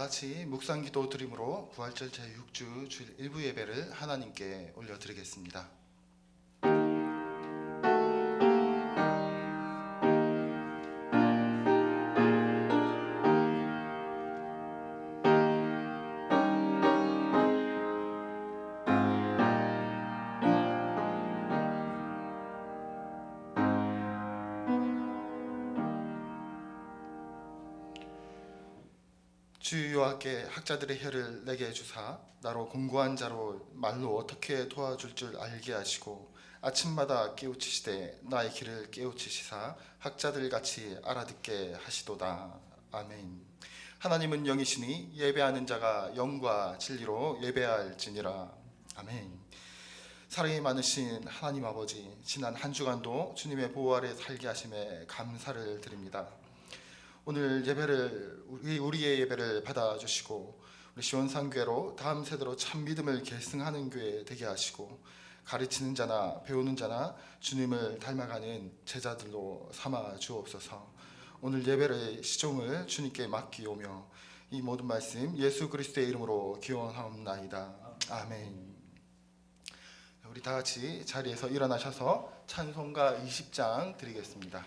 같이 묵상기도 드림으로 부활절 제6주 주일 1부 예배를 하나님께 올려드리겠습니다. 주 여호와께 학자들의 혀를 내게 주사 나로 공고한 자로 말로 어떻게 도와줄 줄 알게 하시고 아침마다 깨우치시되 나의 길을 깨우치시사 학자들같이 알아듣게 하시도다. 아멘. 하나님은 영이시니 예배하는 자가 영과 진리로 예배할지니라. 아멘. 사랑이 많으신 하나님 아버지, 지난 한 주간도 주님의 보호 아래 살게 하심에 감사를 드립니다. 오늘 예배를 우리의 예배를 받아주시고 우리 시원상교회로 다음 세대로 참 믿음을 계승하는 교회 되게 하시고 가르치는 자나 배우는 자나 주님을 닮아가는 제자들로 삼아 주옵소서. 오늘 예배의 시종을 주님께 맡기오며 이 모든 말씀 예수 그리스도의 이름으로 기원하옵나이다. 아멘. 우리 다 같이 자리에서 일어나셔서 찬송가 20장 드리겠습니다.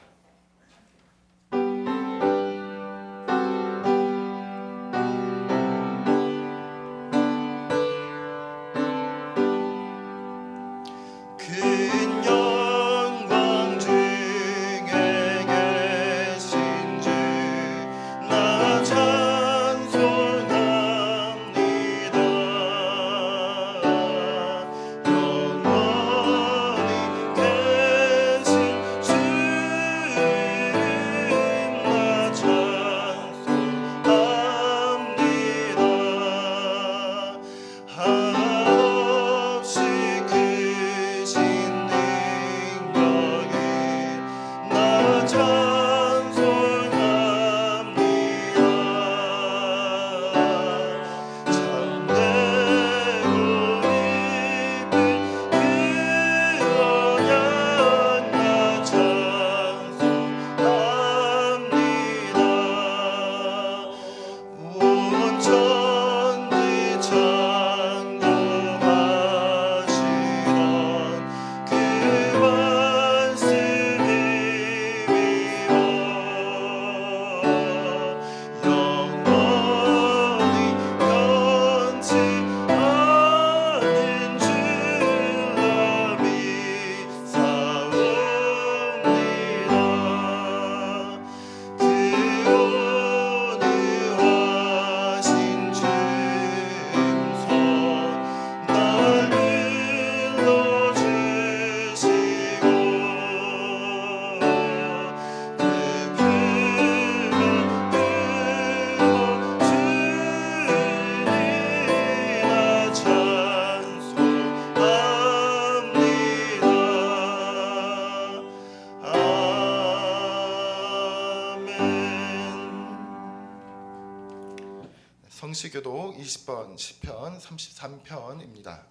성시교독 20번 시편 33편입니다.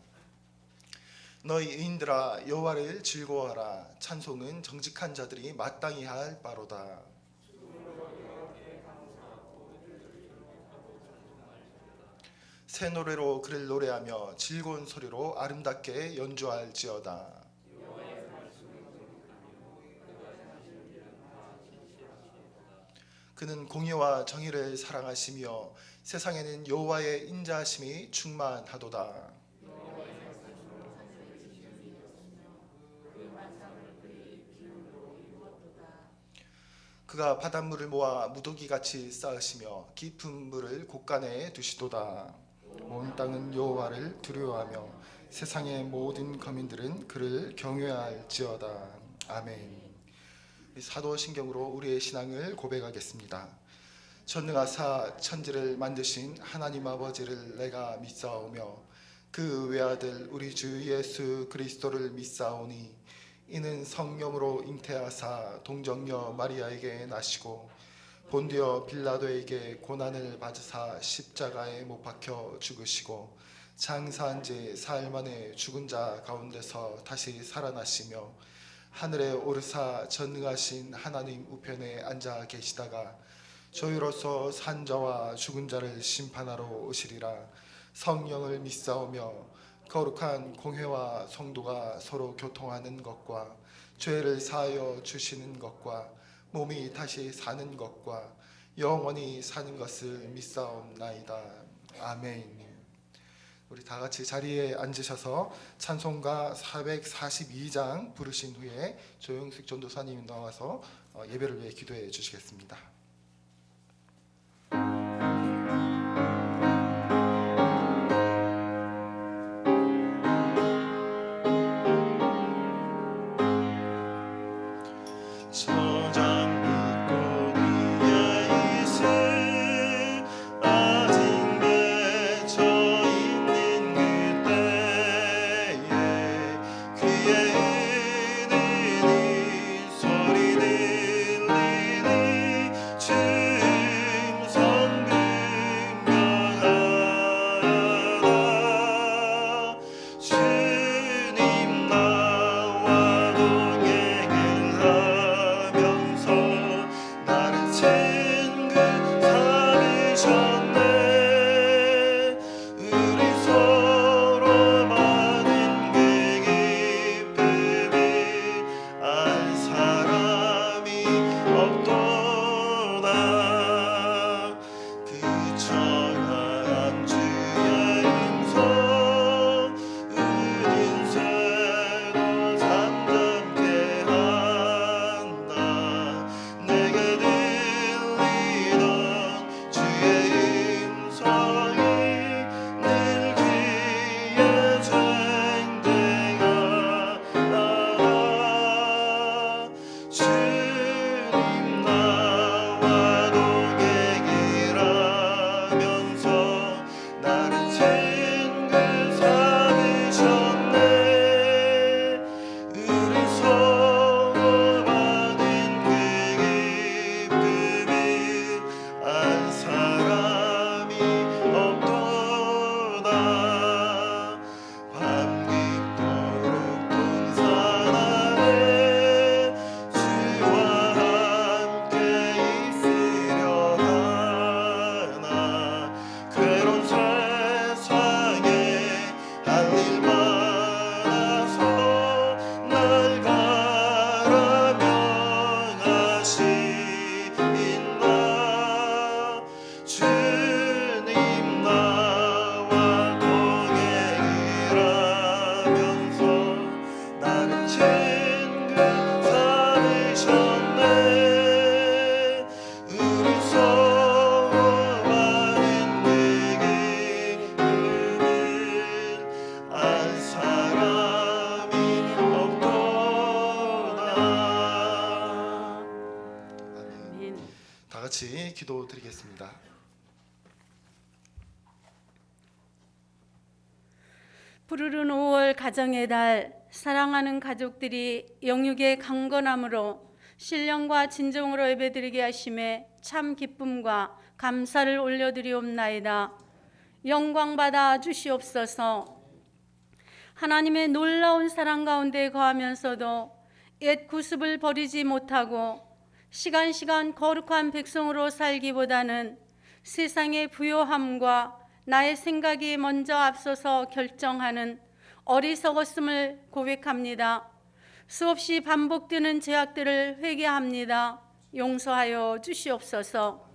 너희 의인들아 여호와를 즐거워하라. 찬송은 정직한 자들이 마땅히 할 바로다. 새 노래로 그를 노래하며 즐거운 소리로 아름답게 연주할지어다. 그는 공의와 정의를 사랑하시며 세상에는 여호와의 인자하심이 충만하도다. 그가 바닷물을 모아 무더기같이 쌓으시며 깊은 물을 곳간에 두시도다. 온 땅은 여호와를 두려워하며 세상의 모든 거민들은 그를 경외할지어다. 아멘. 사도신경으로 우리의 신앙을 고백하겠습니다. 전능하사 천지를 만드신 하나님 아버지를 내가 믿사오며 그 외아들 우리 주 예수 그리스도를 믿사오니 이는 성령으로 잉태하사 동정녀 마리아에게 나시고 본디오 빌라도에게 고난을 받으사 십자가에 못 박혀 죽으시고 장사한 지 사흘 만에 죽은 자 가운데서 다시 살아나시며 하늘에 오르사 전능하신 하나님 우편에 앉아 계시다가 저희로서 산 자와 죽은 자를 심판하러 오시리라. 성령을 믿사오며 거룩한 공회와 성도가 서로 교통하는 것과 죄를 사하여 주시는 것과 몸이 다시 사는 것과 영원히 사는 것을 믿사옵나이다. 아멘. 우리 다 같이 자리에 앉으셔서 찬송가 442장 부르신 후에 조영숙 전도사님이 나와서 예배를 위해 기도해 주시겠습니다. 같이 기도드리겠습니다. 푸르른 5월 가정의 달, 사랑하는 가족들이 영육의 강건함으로 신령과 진정으로 예배드리게 하심에 참 기쁨과 감사를 올려드리옵나이다. 영광받아 주시옵소서. 하나님의 놀라운 사랑 가운데 거하면서도 옛 구습을 버리지 못하고 시간 거룩한 백성으로 살기보다는 세상의 부요함과 나의 생각이 먼저 앞서서 결정하는 어리석었음을 고백합니다. 수없이 반복되는 죄악들을 회개합니다. 용서하여 주시옵소서.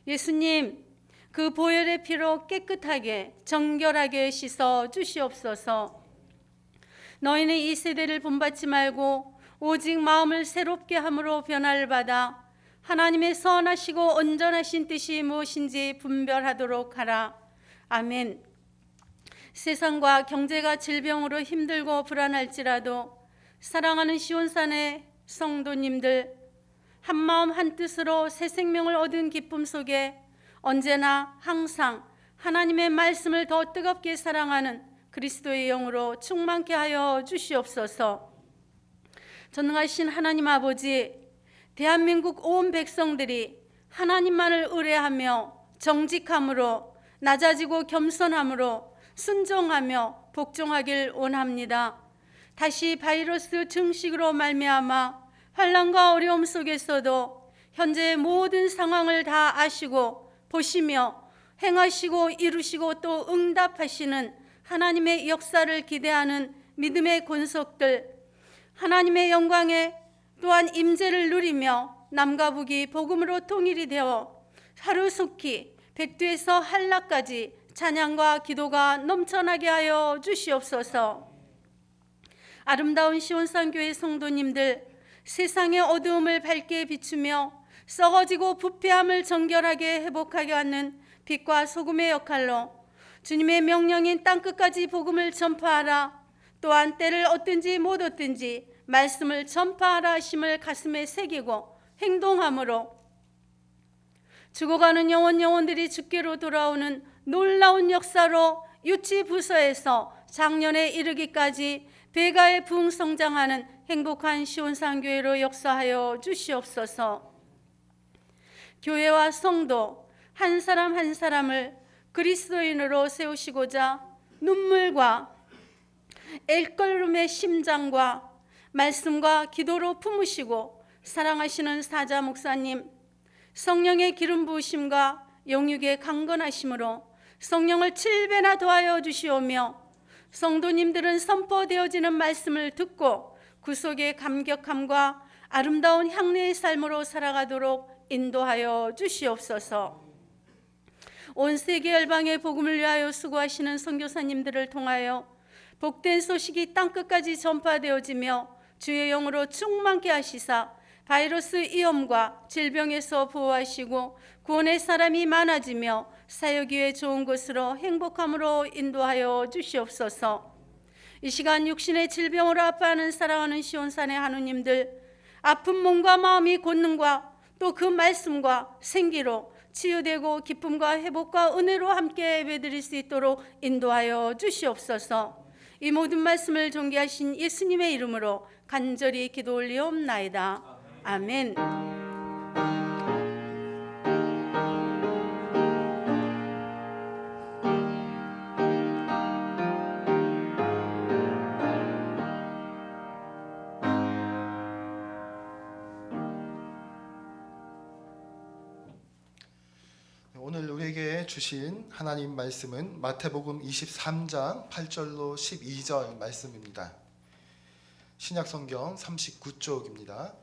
예수님, 그 보혈의 피로 깨끗하게 정결하게 씻어 주시옵소서. 너희는 이 세대를 본받지 말고 오직 마음을 새롭게 함으로 변화를 받아 하나님의 선하시고 온전하신 뜻이 무엇인지 분별하도록 하라. 아멘. 세상과 경제가 질병으로 힘들고 불안할지라도 사랑하는 시온산의 성도님들, 한마음 한뜻으로 새 생명을 얻은 기쁨 속에 언제나 항상 하나님의 말씀을 더 뜨겁게 사랑하는 그리스도의 영으로 충만케 하여 주시옵소서. 전능하신 하나님 아버지, 대한민국 온 백성들이 하나님만을 의뢰하며 정직함으로 낮아지고 겸손함으로 순종하며 복종하길 원합니다. 다시 바이러스 증식으로 말미암아 환난과 어려움 속에서도 현재의 모든 상황을 다 아시고 보시며 행하시고 이루시고 또 응답하시는 하나님의 역사를 기대하는 믿음의 권속들, 하나님의 영광에 또한 임재를 누리며 남과 북이 복음으로 통일이 되어 하루속히 백두에서 한라까지 찬양과 기도가 넘쳐나게 하여 주시옵소서. 아름다운 시온산교회 성도님들, 세상의 어두움을 밝게 비추며 썩어지고 부패함을 정결하게 회복하게 하는 빛과 소금의 역할로 주님의 명령인 땅끝까지 복음을 전파하라, 또한 때를 얻든지 못 얻든지 말씀을 전파하라 하심을 가슴에 새기고 행동함으로 죽어가는 영혼들이 주께로 돌아오는 놀라운 역사로 유치 부서에서 작년에 이르기까지 배가에 부흥성장하는 행복한 시온산교회로 역사하여 주시옵소서. 교회와 성도 한 사람 한 사람을 그리스도인으로 세우시고자 눈물과 엘걸음의 심장과 말씀과 기도로 품으시고 사랑하시는 사자 목사님, 성령의 기름 부으심과 영육의 강건하심으로 성령을 7배나 더하여 주시오며 성도님들은 선포되어지는 말씀을 듣고 구속의 감격함과 아름다운 향례의 삶으로 살아가도록 인도하여 주시옵소서. 온 세계 열방의 복음을 위하여 수고하시는 선교사님들을 통하여 복된 소식이 땅끝까지 전파되어지며 주의 영으로 충만케 하시사 바이러스 위험과 질병에서 보호하시고 구원의 사람이 많아지며 사역위에 좋은 곳으로 행복함으로 인도하여 주시옵소서. 이 시간 육신의 질병으로 아파하는 사랑하는 시온산의 하느님들, 아픈 몸과 마음이 권능과 또 그 말씀과 생기로 치유되고 기쁨과 회복과 은혜로 함께 예배드릴 수 있도록 인도하여 주시옵소서. 이 모든 말씀을 존귀하신 예수님의 이름으로 간절히 기도 올리옵나이다. 아멘. 오늘 우리에게 주신 하나님 말씀은 마태복음 23장 8절로 12절 말씀입니다. 신약성경 39쪽입니다.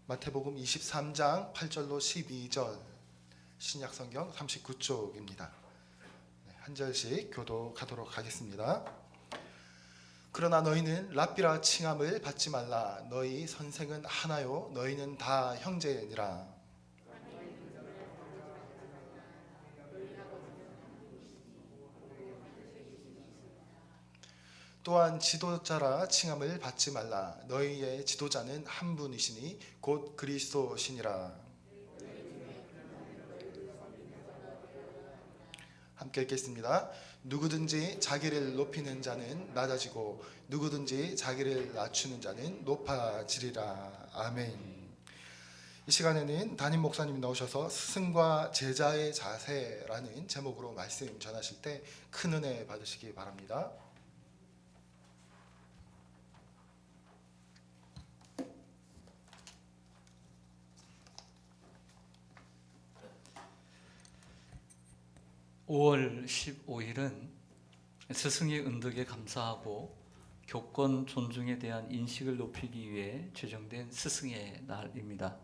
마태복음 23장 8절로 12절, 신약성경 39쪽입니다. 한 절씩 교독하도록 하겠습니다. 그러나 너희는 랍비라 칭함을 받지 말라. 너희 선생은 하나요 너희는 다 형제니라. 또한 지도자라 칭함을 받지 말라. 너희의 지도자는 한 분이시니 곧 그리스도시니라. 함께 읽겠습니다. 누구든지 자기를 높이는 자는 낮아지고 누구든지 자기를 낮추는 자는 높아지리라. 아멘. 이 시간에는 담임 목사님이 나오셔서 스승과 제자의 자세라는 제목으로 말씀 전하실 때 큰 은혜 받으시기 바랍니다. (5월 15일은) 스승의 은덕에 감사하고 교권 존중에 대한 인식을 높이기 위해 제정된 스승의 날입니다.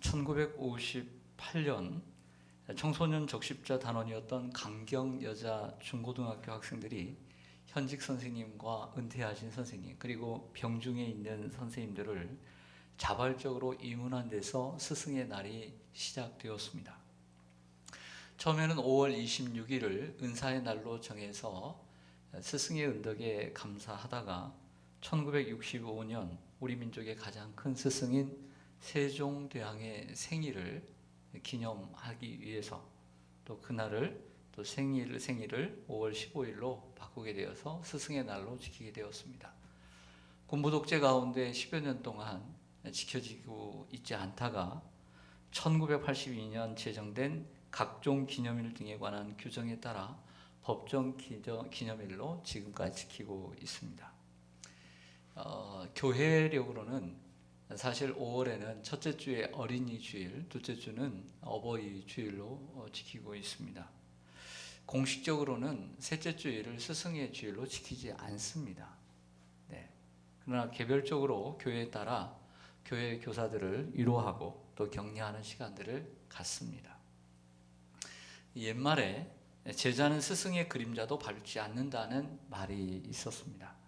1958년 청소년 적십자 단원이었던 강경 여자 중고등학교 학생들이 현직 선생님과 은퇴하신 선생님 그리고 병중에 있는 선생님들을 자발적으로 임원한 데서 스승의 날이 시작되었습니다. 처음에는 5월 26일을 은사의 날로 정해서 스승의 은덕에 감사하다가 1965년 우리 민족의 가장 큰 스승인 세종대왕의 생일을 기념하기 위해서 또 그날을 또 생일을 5월 15일로 바꾸게 되어서 스승의 날로 지키게 되었습니다. 군부 독재 가운데 10여 년 동안 지켜지고 있지 않다가 1982년 제정된 각종 기념일 등에 관한 규정에 따라 법정 기념일로 지금까지 지키고 있습니다. 교회력으로는 사실 5월에는 첫째 주에 어린이 주일, 둘째 주는 어버이 주일로 지키고 있습니다. 공식적으로는 셋째 주일을 스승의 주일로 지키지 않습니다. 네. 그러나 개별적으로 교회에 따라 교회 교사들을 위로하고 또 격려하는 시간들을 갖습니다. 옛말에 제자는 스승의 그림자도 밟지 않는다는 말이 있었습니다.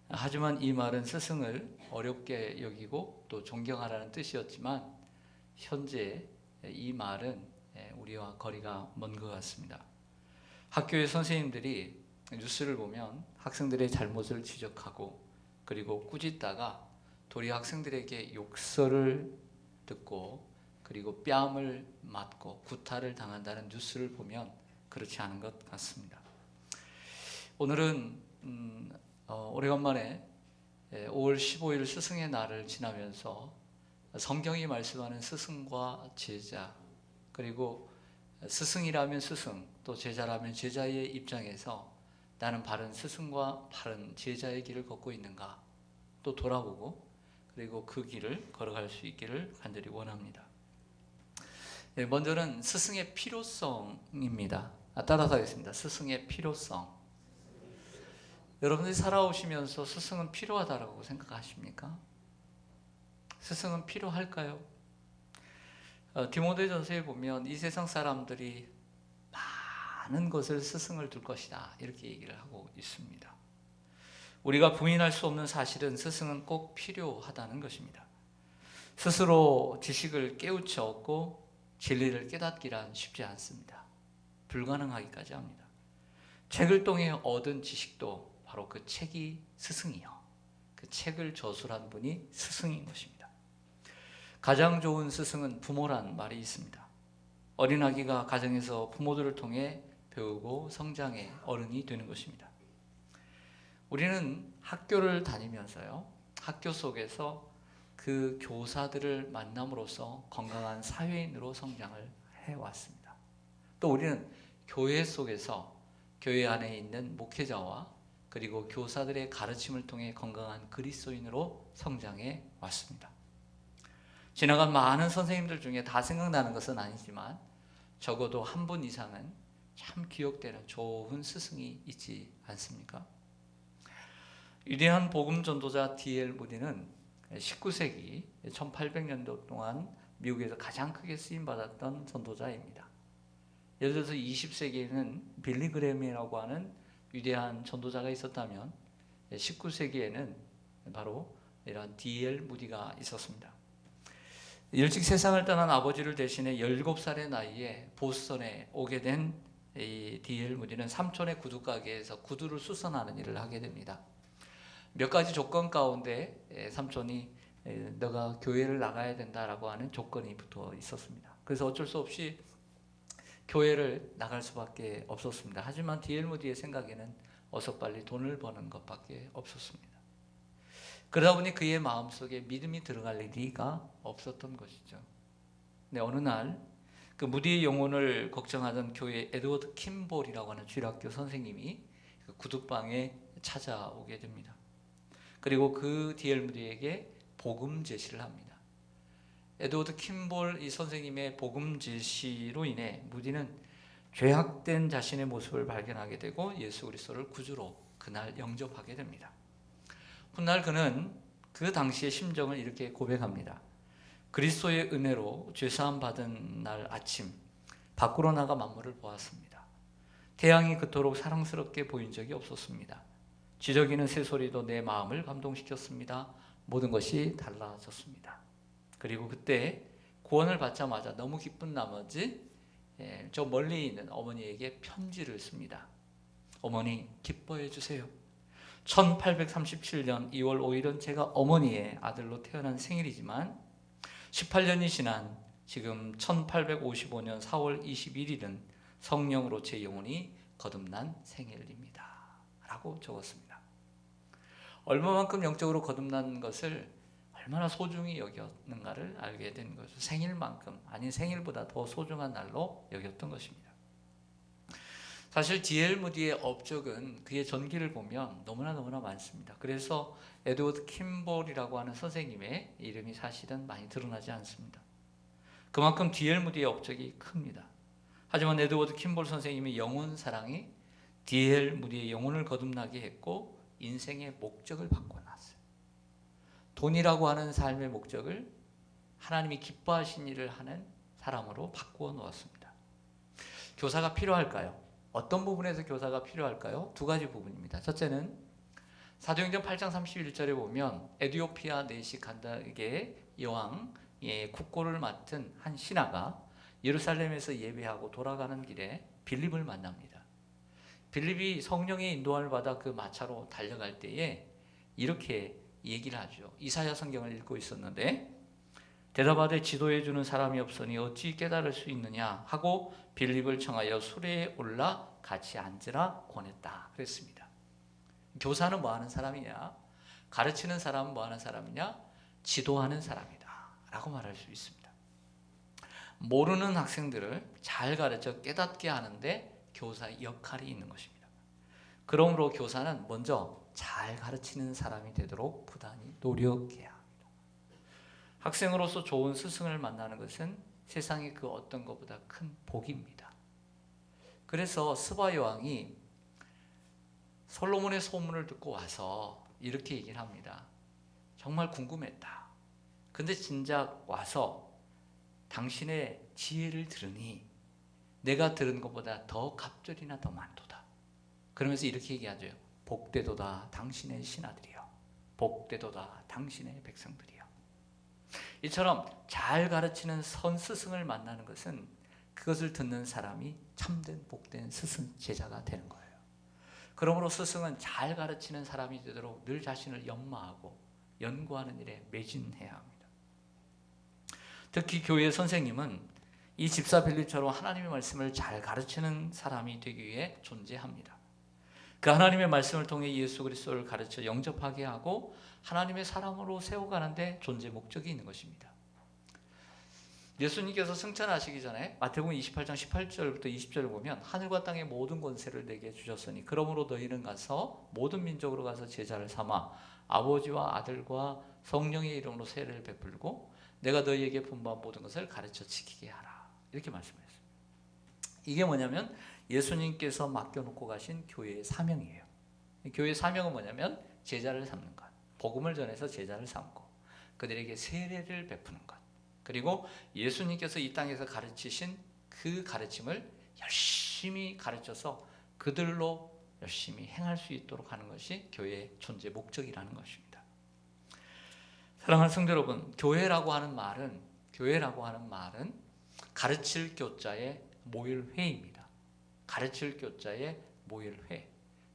하지만 이 말은 스승을 어렵게 여기고 또 존경하라는 뜻이었지만 현재 이 말은 우리와 거리가 먼 것 같습니다. 학교의 선생님들이 뉴스를 보면 학생들의 잘못을 지적하고 그리고 꾸짖다가 도리 학생들에게 욕설을 듣고 그리고 뺨을 맞고 구타를 당한다는 뉴스를 보면 그렇지 않은 것 같습니다. 오늘은 오래간만에 5월 15일 스승의 날을 지나면서 성경이 말씀하는 스승과 제자 그리고 스승이라면 스승 또 제자라면 제자의 입장에서 나는 바른 스승과 바른 제자의 길을 걷고 있는가 또 돌아보고 그리고 그 길을 걸어갈 수 있기를 간절히 원합니다. 먼저는 스승의 필요성입니다. 따라서 하겠습니다. 스승의 필요성. 여러분들이 살아오시면서 스승은 필요하다고 생각하십니까? 스승은 필요할까요? 디모데전서에 보면 이 세상 사람들이 많은 것을 스승을 둘 것이다 이렇게 얘기를 하고 있습니다. 우리가 부인할 수 없는 사실은 스승은 꼭 필요하다는 것입니다. 스스로 지식을 깨우쳐 얻고 진리를 깨닫기란 쉽지 않습니다. 불가능하기까지 합니다. 책을 통해 얻은 지식도 바로 그 책이 스승이요. 그 책을 저술한 분이 스승인 것입니다. 가장 좋은 스승은 부모란 말이 있습니다. 어린아기가 가정에서 부모들을 통해 배우고 성장해 어른이 되는 것입니다. 우리는 학교를 다니면서요, 학교 속에서 그 교사들을 만남으로써 건강한 사회인으로 성장을 해왔습니다. 또 우리는 교회 속에서 교회 안에 있는 목회자와 그리고 교사들의 가르침을 통해 건강한 그리스도인으로 성장해 왔습니다. 지나간 많은 선생님들 중에 다 생각나는 것은 아니지만 적어도 한 분 이상은 참 기억되는 좋은 스승이 있지 않습니까? 위대한 복음 전도자 D.L. 무디는 19세기 1800년도 동안 미국에서 가장 크게 쓰임받았던 전도자입니다. 예를 들어서 20세기에는 빌리 그램이라고 하는 위대한 전도자가 있었다면 19세기에는 바로 이런 D.L. 무디가 있었습니다. 일찍 세상을 떠난 아버지를 대신해 17살의 나이에 보스턴에 오게 된 이 D.L. 무디는 삼촌의 구두가게에서 구두를 수선하는 일을 하게 됩니다. 몇 가지 조건 가운데 삼촌이 너가 교회를 나가야 된다라고 하는 조건이 붙어 있었습니다. 그래서 어쩔 수 없이 교회를 나갈 수밖에 없었습니다. 하지만 D.L. 무디의 생각에는 어서 빨리 돈을 버는 것밖에 없었습니다. 그러다 보니 그의 마음속에 믿음이 들어갈 리가 없었던 것이죠. 근데 어느 날 그 무디의 영혼을 걱정하던 교회 에드워드 킴볼이라고 하는 주일학교 선생님이 그 구두방에 찾아오게 됩니다. 그리고 그 D.L. 무디에게 복음 제시를 합니다. 에드워드 킴볼 이 선생님의 복음 제시로 인해 무디는 죄악된 자신의 모습을 발견하게 되고 예수 그리스도를 구주로 그날 영접하게 됩니다. 훗날 그는 그 당시의 심정을 이렇게 고백합니다. 그리스도의 은혜로 죄사함 받은 날 아침 밖으로 나가 만물을 보았습니다. 태양이 그토록 사랑스럽게 보인 적이 없었습니다. 지저귀는 새소리도 내 마음을 감동시켰습니다. 모든 것이 달라졌습니다. 그리고 그때 구원을 받자마자 너무 기쁜 나머지 저 멀리 있는 어머니에게 편지를 씁니다. 어머니 기뻐해 주세요. 1837년 2월 5일은 제가 어머니의 아들로 태어난 생일이지만 18년이 지난 지금 1855년 4월 21일은 성령으로 제 영혼이 거듭난 생일입니다. 라고 적었습니다. 얼마만큼 영적으로 거듭난 것을 얼마나 소중히 여겼는가를 알게 된 것이죠. 생일만큼 아닌 생일보다 더 소중한 날로 여겼던 것입니다. 사실 D.L. 무디의 업적은 그의 전기를 보면 너무나 많습니다. 그래서 에드워드 킴볼이라고 하는 선생님의 이름이 사실은 많이 드러나지 않습니다. 그만큼 D.L. 무디의 업적이 큽니다. 하지만 에드워드 킴볼 선생님의 영혼 사랑이 D.L. 무디의 영혼을 거듭나게 했고 인생의 목적을 바꿔놨어요. 돈이라고 하는 삶의 목적을 하나님이 기뻐하신 일을 하는 사람으로 바꾸어 놓았습니다. 교사가 필요할까요? 어떤 부분에서 교사가 필요할까요? 두 가지 부분입니다. 첫째는 사도행전 8장 31절에 보면 에티오피아 내시 간다게 여왕의 국고를 맡은 한 신하가 예루살렘에서 예배하고 돌아가는 길에 빌립을 만납니다. 빌립이 성령의 인도함을 받아 그 마차로 달려갈 때에 이렇게 얘기를 하죠. 이사야 성경을 읽고 있었는데 대답하되 지도해 주는 사람이 없으니 어찌 깨달을 수 있느냐 하고 빌립을 청하여 수레에 올라 같이 앉으라 권했다 그랬습니다. 교사는 뭐 하는 사람이냐? 가르치는 사람은 뭐 하는 사람이냐? 지도하는 사람이다 라고 말할 수 있습니다. 모르는 학생들을 잘 가르쳐 깨닫게 하는데 교사의 역할이 있는 것입니다. 그러므로 교사는 먼저 잘 가르치는 사람이 되도록 부단히 노력해야 합니다. 학생으로서 좋은 스승을 만나는 것은 세상의 그 어떤 것보다 큰 복입니다. 그래서 스바 여왕이 솔로몬의 소문을 듣고 와서 이렇게 얘기를 합니다. 정말 궁금했다. 근데 진작 와서 당신의 지혜를 들으니 내가 들은 것보다 더 갑절이나 더 많도다. 그러면서 이렇게 얘기하죠. 복되도다 당신의 신하들이여. 복되도다 당신의 백성들이여. 이처럼 잘 가르치는 선 스승을 만나는 것은 그것을 듣는 사람이 참된 복된 스승 제자가 되는 거예요. 그러므로 스승은 잘 가르치는 사람이 되도록 늘 자신을 연마하고 연구하는 일에 매진해야 합니다. 특히 교회 선생님은 이 집사 빌립처럼 하나님의 말씀을 잘 가르치는 사람이 되기 위해 존재합니다. 그 하나님의 말씀을 통해 예수 그리스도를 가르쳐 영접하게 하고 하나님의 사람으로 세워가는데 존재 목적이 있는 것입니다. 예수님께서 승천하시기 전에 마태복음 28장 18절부터 20절을 보면 하늘과 땅의 모든 권세를 내게 주셨으니 그러므로 너희는 가서 모든 민족으로 가서 제자를 삼아 아버지와 아들과 성령의 이름으로 세례를 베풀고 내가 너희에게 분부한 모든 것을 가르쳐 지키게 하라. 이렇게 말씀하셨습니다. 이게 뭐냐면 예수님께서 맡겨놓고 가신 교회의 사명이에요. 교회의 사명은 뭐냐면 제자를 삼는 것, 복음을 전해서 제자를 삼고 그들에게 세례를 베푸는 것, 그리고 예수님께서 이 땅에서 가르치신 그 가르침을 열심히 가르쳐서 그들로 열심히 행할 수 있도록 하는 것이 교회의 존재 목적이라는 것입니다. 사랑하는 성도 여러분, 교회라고 하는 말은 가르칠 교자의 모일회입니다. 가르칠 교자의 모일회,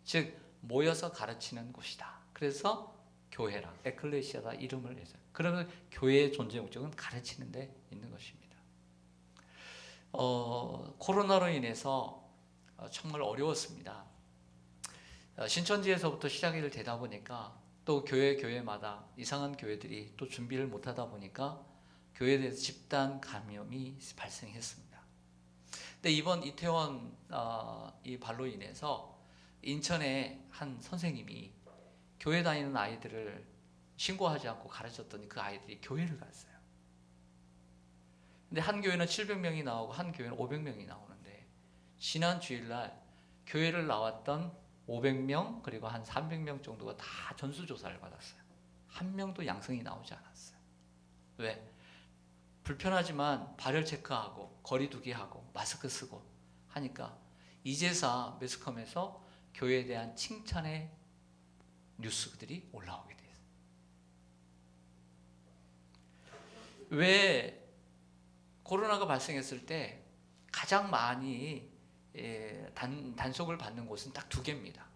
즉 모여서 가르치는 곳이다. 그래서 교회라, 에클레시아다 이름을 내서 그러면 교회의 존재 목적은 가르치는 데 있는 것입니다. 코로나로 인해서 정말 어려웠습니다. 신천지에서부터 시작이 되다 보니까 또 교회마다 이상한 교회들이 또 준비를 못하다 보니까 교회에 대해서 집단 감염이 발생했습니다. 근데 이번 이태원 이 발로 인해서 인천의 한 선생님이 교회 다니는 아이들을 신고하지 않고 가르쳤더니 그 아이들이 교회를 갔어요. 근데 한 교회는 700명이 나오고 한 교회는 500명이 나오는데 지난 주일날 교회를 나왔던 500명 그리고 한 300명 정도가 다 전수조사를 받았어요. 한 명도 양성이 나오지 않았어요. 왜? 불편하지만 발열 체크하고 거리 두기 하고 마스크 쓰고 하니까 이제사 매스컴에서 교회에 대한 칭찬의 뉴스들이 올라오게 돼요. 왜 코로나가 발생했을 때 가장 많이 단속을 받는 곳은 딱 두 개입니다.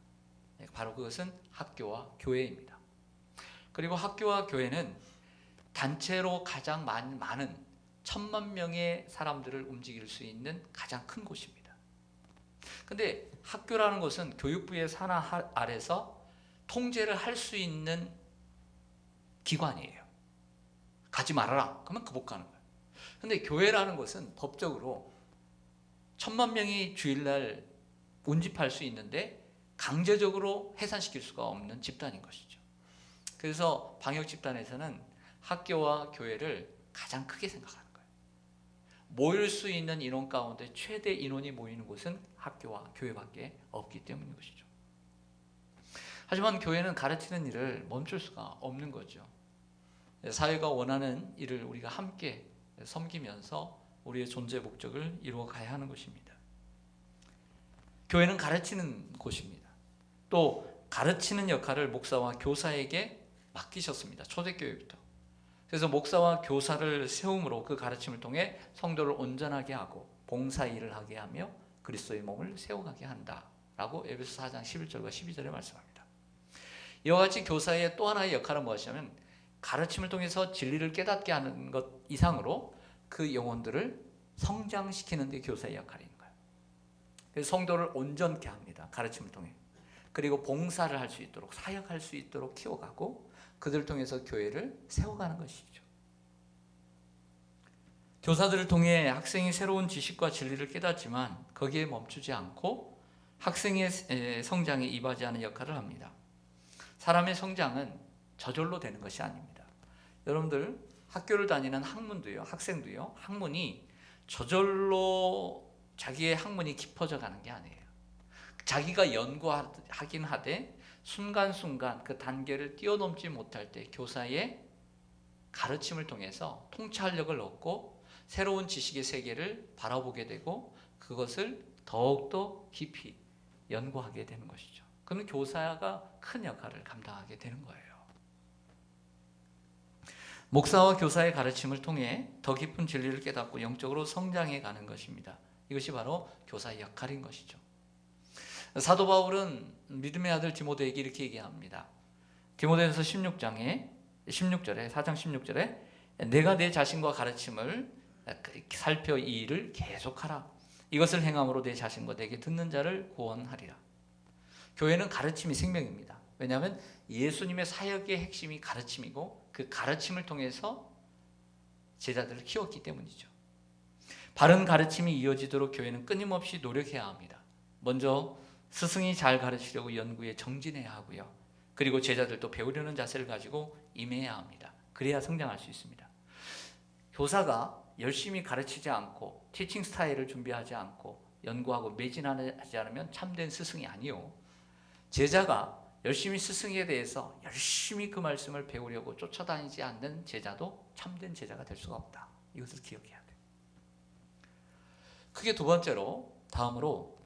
바로 그것은 학교와 교회입니다. 그리고 학교와 교회는 단체로 가장 많은 1000만 명의 사람들을 움직일 수 있는 가장 큰 곳입니다. 근데 학교라는 것은 교육부의 산하 아래서 통제를 할 수 있는 기관이에요. 가지 말아라. 그러면 못 가는 거예요. 근데 교회라는 것은 법적으로 1000만 명이 주일날 운집할 수 있는데 강제적으로 해산시킬 수가 없는 집단인 것이죠. 그래서 방역 집단에서는 학교와 교회를 가장 크게 생각하는 거예요. 모일 수 있는 인원 가운데 최대 인원이 모이는 곳은 학교와 교회밖에 없기 때문인 것이죠. 하지만 교회는 가르치는 일을 멈출 수가 없는 거죠. 사회가 원하는 일을 우리가 함께 섬기면서 우리의 존재 목적을 이루어 가야 하는 것입니다. 교회는 가르치는 곳입니다. 또 가르치는 역할을 목사와 교사에게 맡기셨습니다. 초대교회부터. 그래서 목사와 교사를 세움으로 그 가르침을 통해 성도를 온전하게 하고 봉사일을 하게 하며 그리스도의 몸을 세워가게 한다라고 에베소 4장 11절과 12절에 말씀합니다. 이와 같이 교사의 또 하나의 역할은 무엇이냐면 가르침을 통해서 진리를 깨닫게 하는 것 이상으로 그 영혼들을 성장시키는 데 교사의 역할인 거예요. 그래서 성도를 온전케 합니다. 가르침을 통해. 그리고 봉사를 할 수 있도록, 사역할 수 있도록 키워가고 그들을 통해서 교회를 세워가는 것이죠. 교사들을 통해 학생이 새로운 지식과 진리를 깨닫지만 거기에 멈추지 않고 학생의 성장에 이바지하는 역할을 합니다. 사람의 성장은 저절로 되는 것이 아닙니다. 여러분들 학교를 다니는 학문도요, 학생도요, 학문이 저절로 자기의 학문이 깊어져 가는 게 아니에요. 자기가 연구하긴 하되 순간순간 그 단계를 뛰어넘지 못할 때 교사의 가르침을 통해서 통찰력을 얻고 새로운 지식의 세계를 바라보게 되고 그것을 더욱더 깊이 연구하게 되는 것이죠. 그러면 교사가 큰 역할을 감당하게 되는 거예요. 목사와 교사의 가르침을 통해 더 깊은 진리를 깨닫고 영적으로 성장해 가는 것입니다. 이것이 바로 교사의 역할인 것이죠. 사도 바울은 믿음의 아들 디모데에게 이렇게 얘기합니다. 디모데전서 16절에 4장 16절에 내가 내 자신과 가르침을 살펴 이 일을 계속하라. 이것을 행함으로 내 자신과 내게 듣는 자를 구원하리라. 교회는 가르침이 생명입니다. 왜냐하면 예수님의 사역의 핵심이 가르침이고 그 가르침을 통해서 제자들을 키웠기 때문이죠. 바른 가르침이 이어지도록 교회는 끊임없이 노력해야 합니다. 먼저 스승이 잘 가르치려고 연구에 정진해야 하고요. 그리고 제자들도 배우려는 자세를 가지고 임해야 합니다. 그래야 성장할 수 있습니다. 교사가 열심히 가르치지 않고 티칭 스타일을 준비하지 않고 연구하고 매진하지 않으면 참된 스승이 아니요. 제자가 열심히 스승에 대해서 열심히 그 말씀을 배우려고 쫓아다니지 않는 제자도 참된 제자가 될 수가 없다. 이것을 기억해야 돼요. 크게 두 번째로 다음으로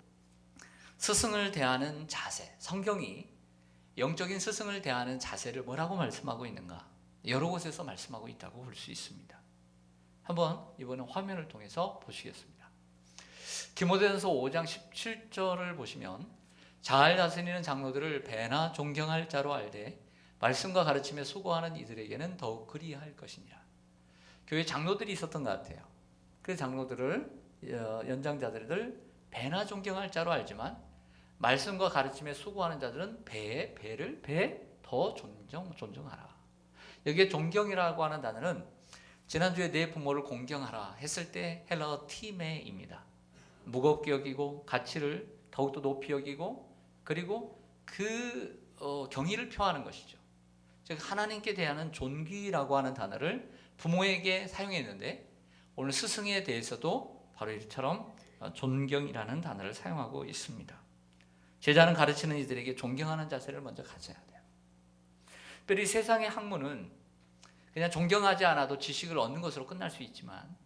스승을 대하는 자세. 성경이 영적인 스승을 대하는 자세를 뭐라고 말씀하고 있는가? 여러 곳에서 말씀하고 있다고 볼 수 있습니다. 한번 이번에 화면을 통해서 보시겠습니다. 디모데전서 5장 17절을 보시면 잘 다스리는 장로들을 배나 존경할 자로 알되 말씀과 가르침에 수고하는 이들에게는 더욱 그리할 것이니라. 교회 장로들이 있었던 것 같아요. 그 장로들을 연장자들을 배나 존경할 자로 알지만 말씀과 가르침에 수고하는 자들은 배를 더 존중하라. 여기에 존경이라고 하는 단어는 지난주에 내 부모를 공경하라 했을 때 헬라어 티메입니다. 무겁게 여기고 가치를 더욱더 높이 여기고 그리고 그 경의를 표하는 것이죠. 즉 하나님께 대한 존귀라고 하는 단어를 부모에게 사용했는데 오늘 스승에 대해서도 바로 이처럼 존경이라는 단어를 사용하고 있습니다. 제자는 가르치는 이들에게 존경하는 자세를 먼저 가져야 돼요. 특별히 세상의 학문은 그냥 존경하지 않아도 지식을 얻는 것으로 끝날 수 있지만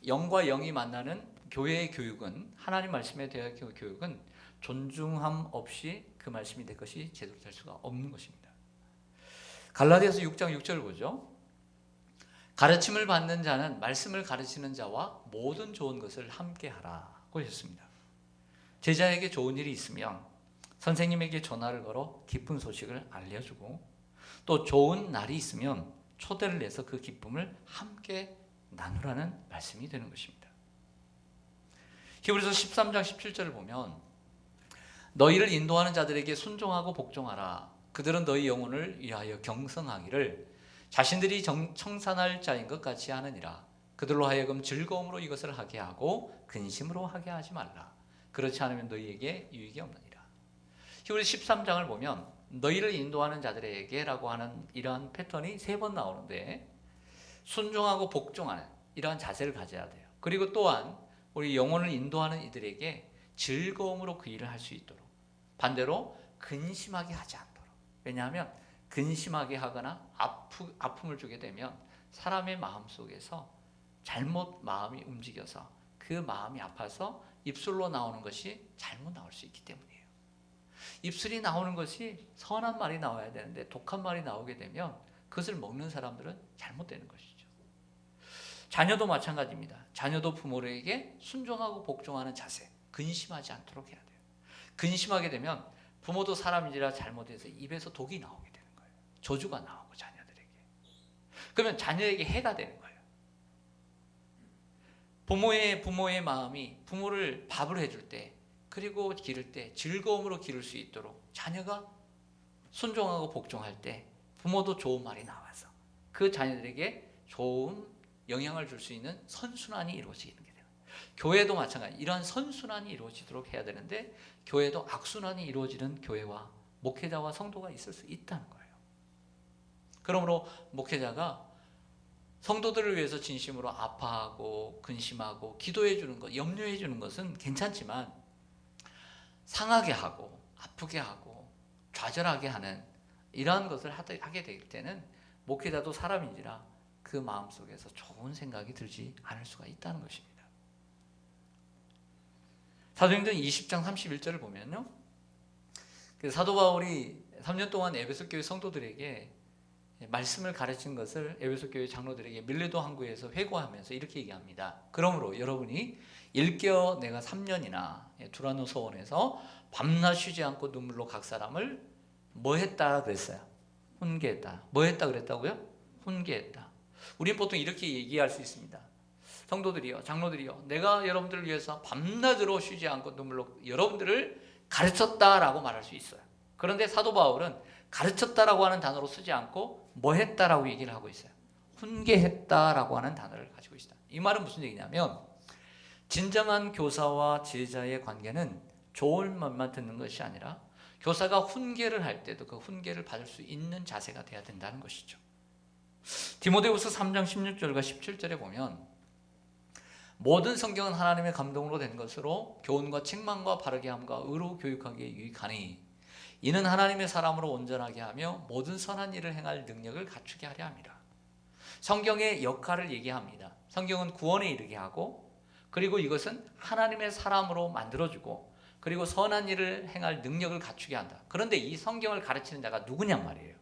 영과 영이 만나는 교회의 교육은 하나님 말씀에 대한 교육은 존중함 없이 그 말씀이 내 것이 제대로 될 수가 없는 것입니다. 갈라디아서 6장 6절을 보죠. 가르침을 받는 자는 말씀을 가르치는 자와 모든 좋은 것을 함께 하라고 했습니다. 제자에게 좋은 일이 있으면 선생님에게 전화를 걸어 기쁜 소식을 알려주고 또 좋은 날이 있으면 초대를 내서 그 기쁨을 함께 나누라는 말씀이 되는 것입니다. 히브리서 13장 17절을 보면 너희를 인도하는 자들에게 순종하고 복종하라. 그들은 너희 영혼을 위하여 경성하기를 자신들이 청산할 자인 것 같이 하느니라. 그들로 하여금 즐거움으로 이것을 하게 하고 근심으로 하게 하지 말라. 그렇지 않으면 너희에게 유익이 없느니라. 히브리 13장을 보면 너희를 인도하는 자들에게라고 하는 이러한 패턴이 3번 나오는데 순종하고 복종하는 이러한 자세를 가져야 돼요. 그리고 또한 우리 영혼을 인도하는 이들에게 즐거움으로 그 일을 할 수 있도록, 반대로 근심하게 하지 않도록. 왜냐하면 근심하게 하거나 아픔을 주게 되면 사람의 마음속에서 잘못 마음이 움직여서 그 마음이 아파서 입술로 나오는 것이 잘못 나올 수 있기 때문이에요. 입술이 나오는 것이 선한 말이 나와야 되는데 독한 말이 나오게 되면 그것을 먹는 사람들은 잘못되는 것이죠. 자녀도 마찬가지입니다. 자녀도 부모에게 순종하고 복종하는 자세, 근심하지 않도록 해야 돼요. 근심하게 되면 부모도 사람이라 잘못해서 입에서 독이 나오게 되는 거예요. 저주가 나오고 자녀들에게. 그러면 자녀에게 해가 되는 거예요. 부모의 마음이 부모를 밥을 해줄 때 그리고 기를 때 즐거움으로 기를 수 있도록 자녀가 순종하고 복종할 때 부모도 좋은 말이 나와서 그 자녀들에게 좋은 영향을 줄 수 있는 선순환이 이루어지는 게 돼요. 교회도 마찬가지. 이러한 선순환이 이루어지도록 해야 되는데 교회도 악순환이 이루어지는 교회와 목회자와 성도가 있을 수 있다는 거예요. 그러므로 목회자가 성도들을 위해서 진심으로 아파하고 근심하고 기도해 주는 것, 염려해 주는 것은 괜찮지만 상하게 하고 아프게 하고 좌절하게 하는 이러한 것을 하게 될 때는 목회자도 사람인지라 그 마음속에서 좋은 생각이 들지 않을 수가 있다는 것입니다. 사도행전 20장 31절을 보면요, 사도 바울이 3년 동안 에베소 교회 성도들에게 말씀을 가르친 것을 에베소 교회 장로들에게 밀레도 항구에서 회고하면서 이렇게 얘기합니다. 그러므로 여러분이 일깨어 내가 3년이나 두라노 소원에서 밤낮 쉬지 않고 눈물로 각 사람을 뭐 했다 그랬어요? 훈계했다. 뭐 했다 그랬다고요? 훈계했다. 우린 보통 이렇게 얘기할 수 있습니다. 성도들이요, 장로들이요, 내가 여러분들을 위해서 밤낮으로 쉬지 않고 눈물로 여러분들을 가르쳤다라고 말할 수 있어요. 그런데 사도 바울은 가르쳤다라고 하는 단어로 쓰지 않고 뭐 했다라고 얘기를 하고 있어요. 훈계했다라고 하는 단어를 가지고 있다. 이 말은 무슨 얘기냐면 진정한 교사와 제자의 관계는 좋은 말만 듣는 것이 아니라 교사가 훈계를 할 때도 그 훈계를 받을 수 있는 자세가 돼야 된다는 것이죠. 디모데후서 3장 16절과 17절에 보면 모든 성경은 하나님의 감동으로 된 것으로 교훈과 책망과 바르게 함과 의로 교육하기에 유익하니 이는 하나님의 사람으로 온전하게 하며 모든 선한 일을 행할 능력을 갖추게 하려 합니다. 성경의 역할을 얘기합니다. 성경은 구원에 이르게 하고 그리고 이것은 하나님의 사람으로 만들어주고 그리고 선한 일을 행할 능력을 갖추게 한다. 그런데 이 성경을 가르치는 자가 누구냔 말이에요.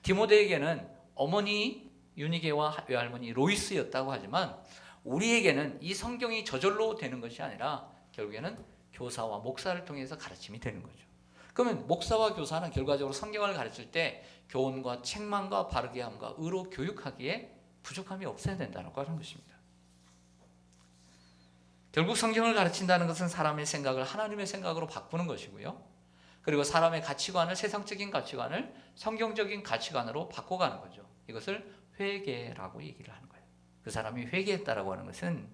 디모데에게는 어머니 유니게와 외할머니 로이스였다고 하지만 우리에게는 이 성경이 저절로 되는 것이 아니라 결국에는 교사와 목사를 통해서 가르침이 되는 거죠. 그러면 목사와 교사는 결과적으로 성경을 가르칠 때 교훈과 책망과 바르게 함과 의로 교육하기에 부족함이 없어야 된다고 하는 것입니다. 결국 성경을 가르친다는 것은 사람의 생각을 하나님의 생각으로 바꾸는 것이고요. 그리고 사람의 가치관을 세상적인 가치관을 성경적인 가치관으로 바꿔가는 거죠. 이것을 회개라고 얘기를 하는 거예요. 그 사람이 회개했다라고 하는 것은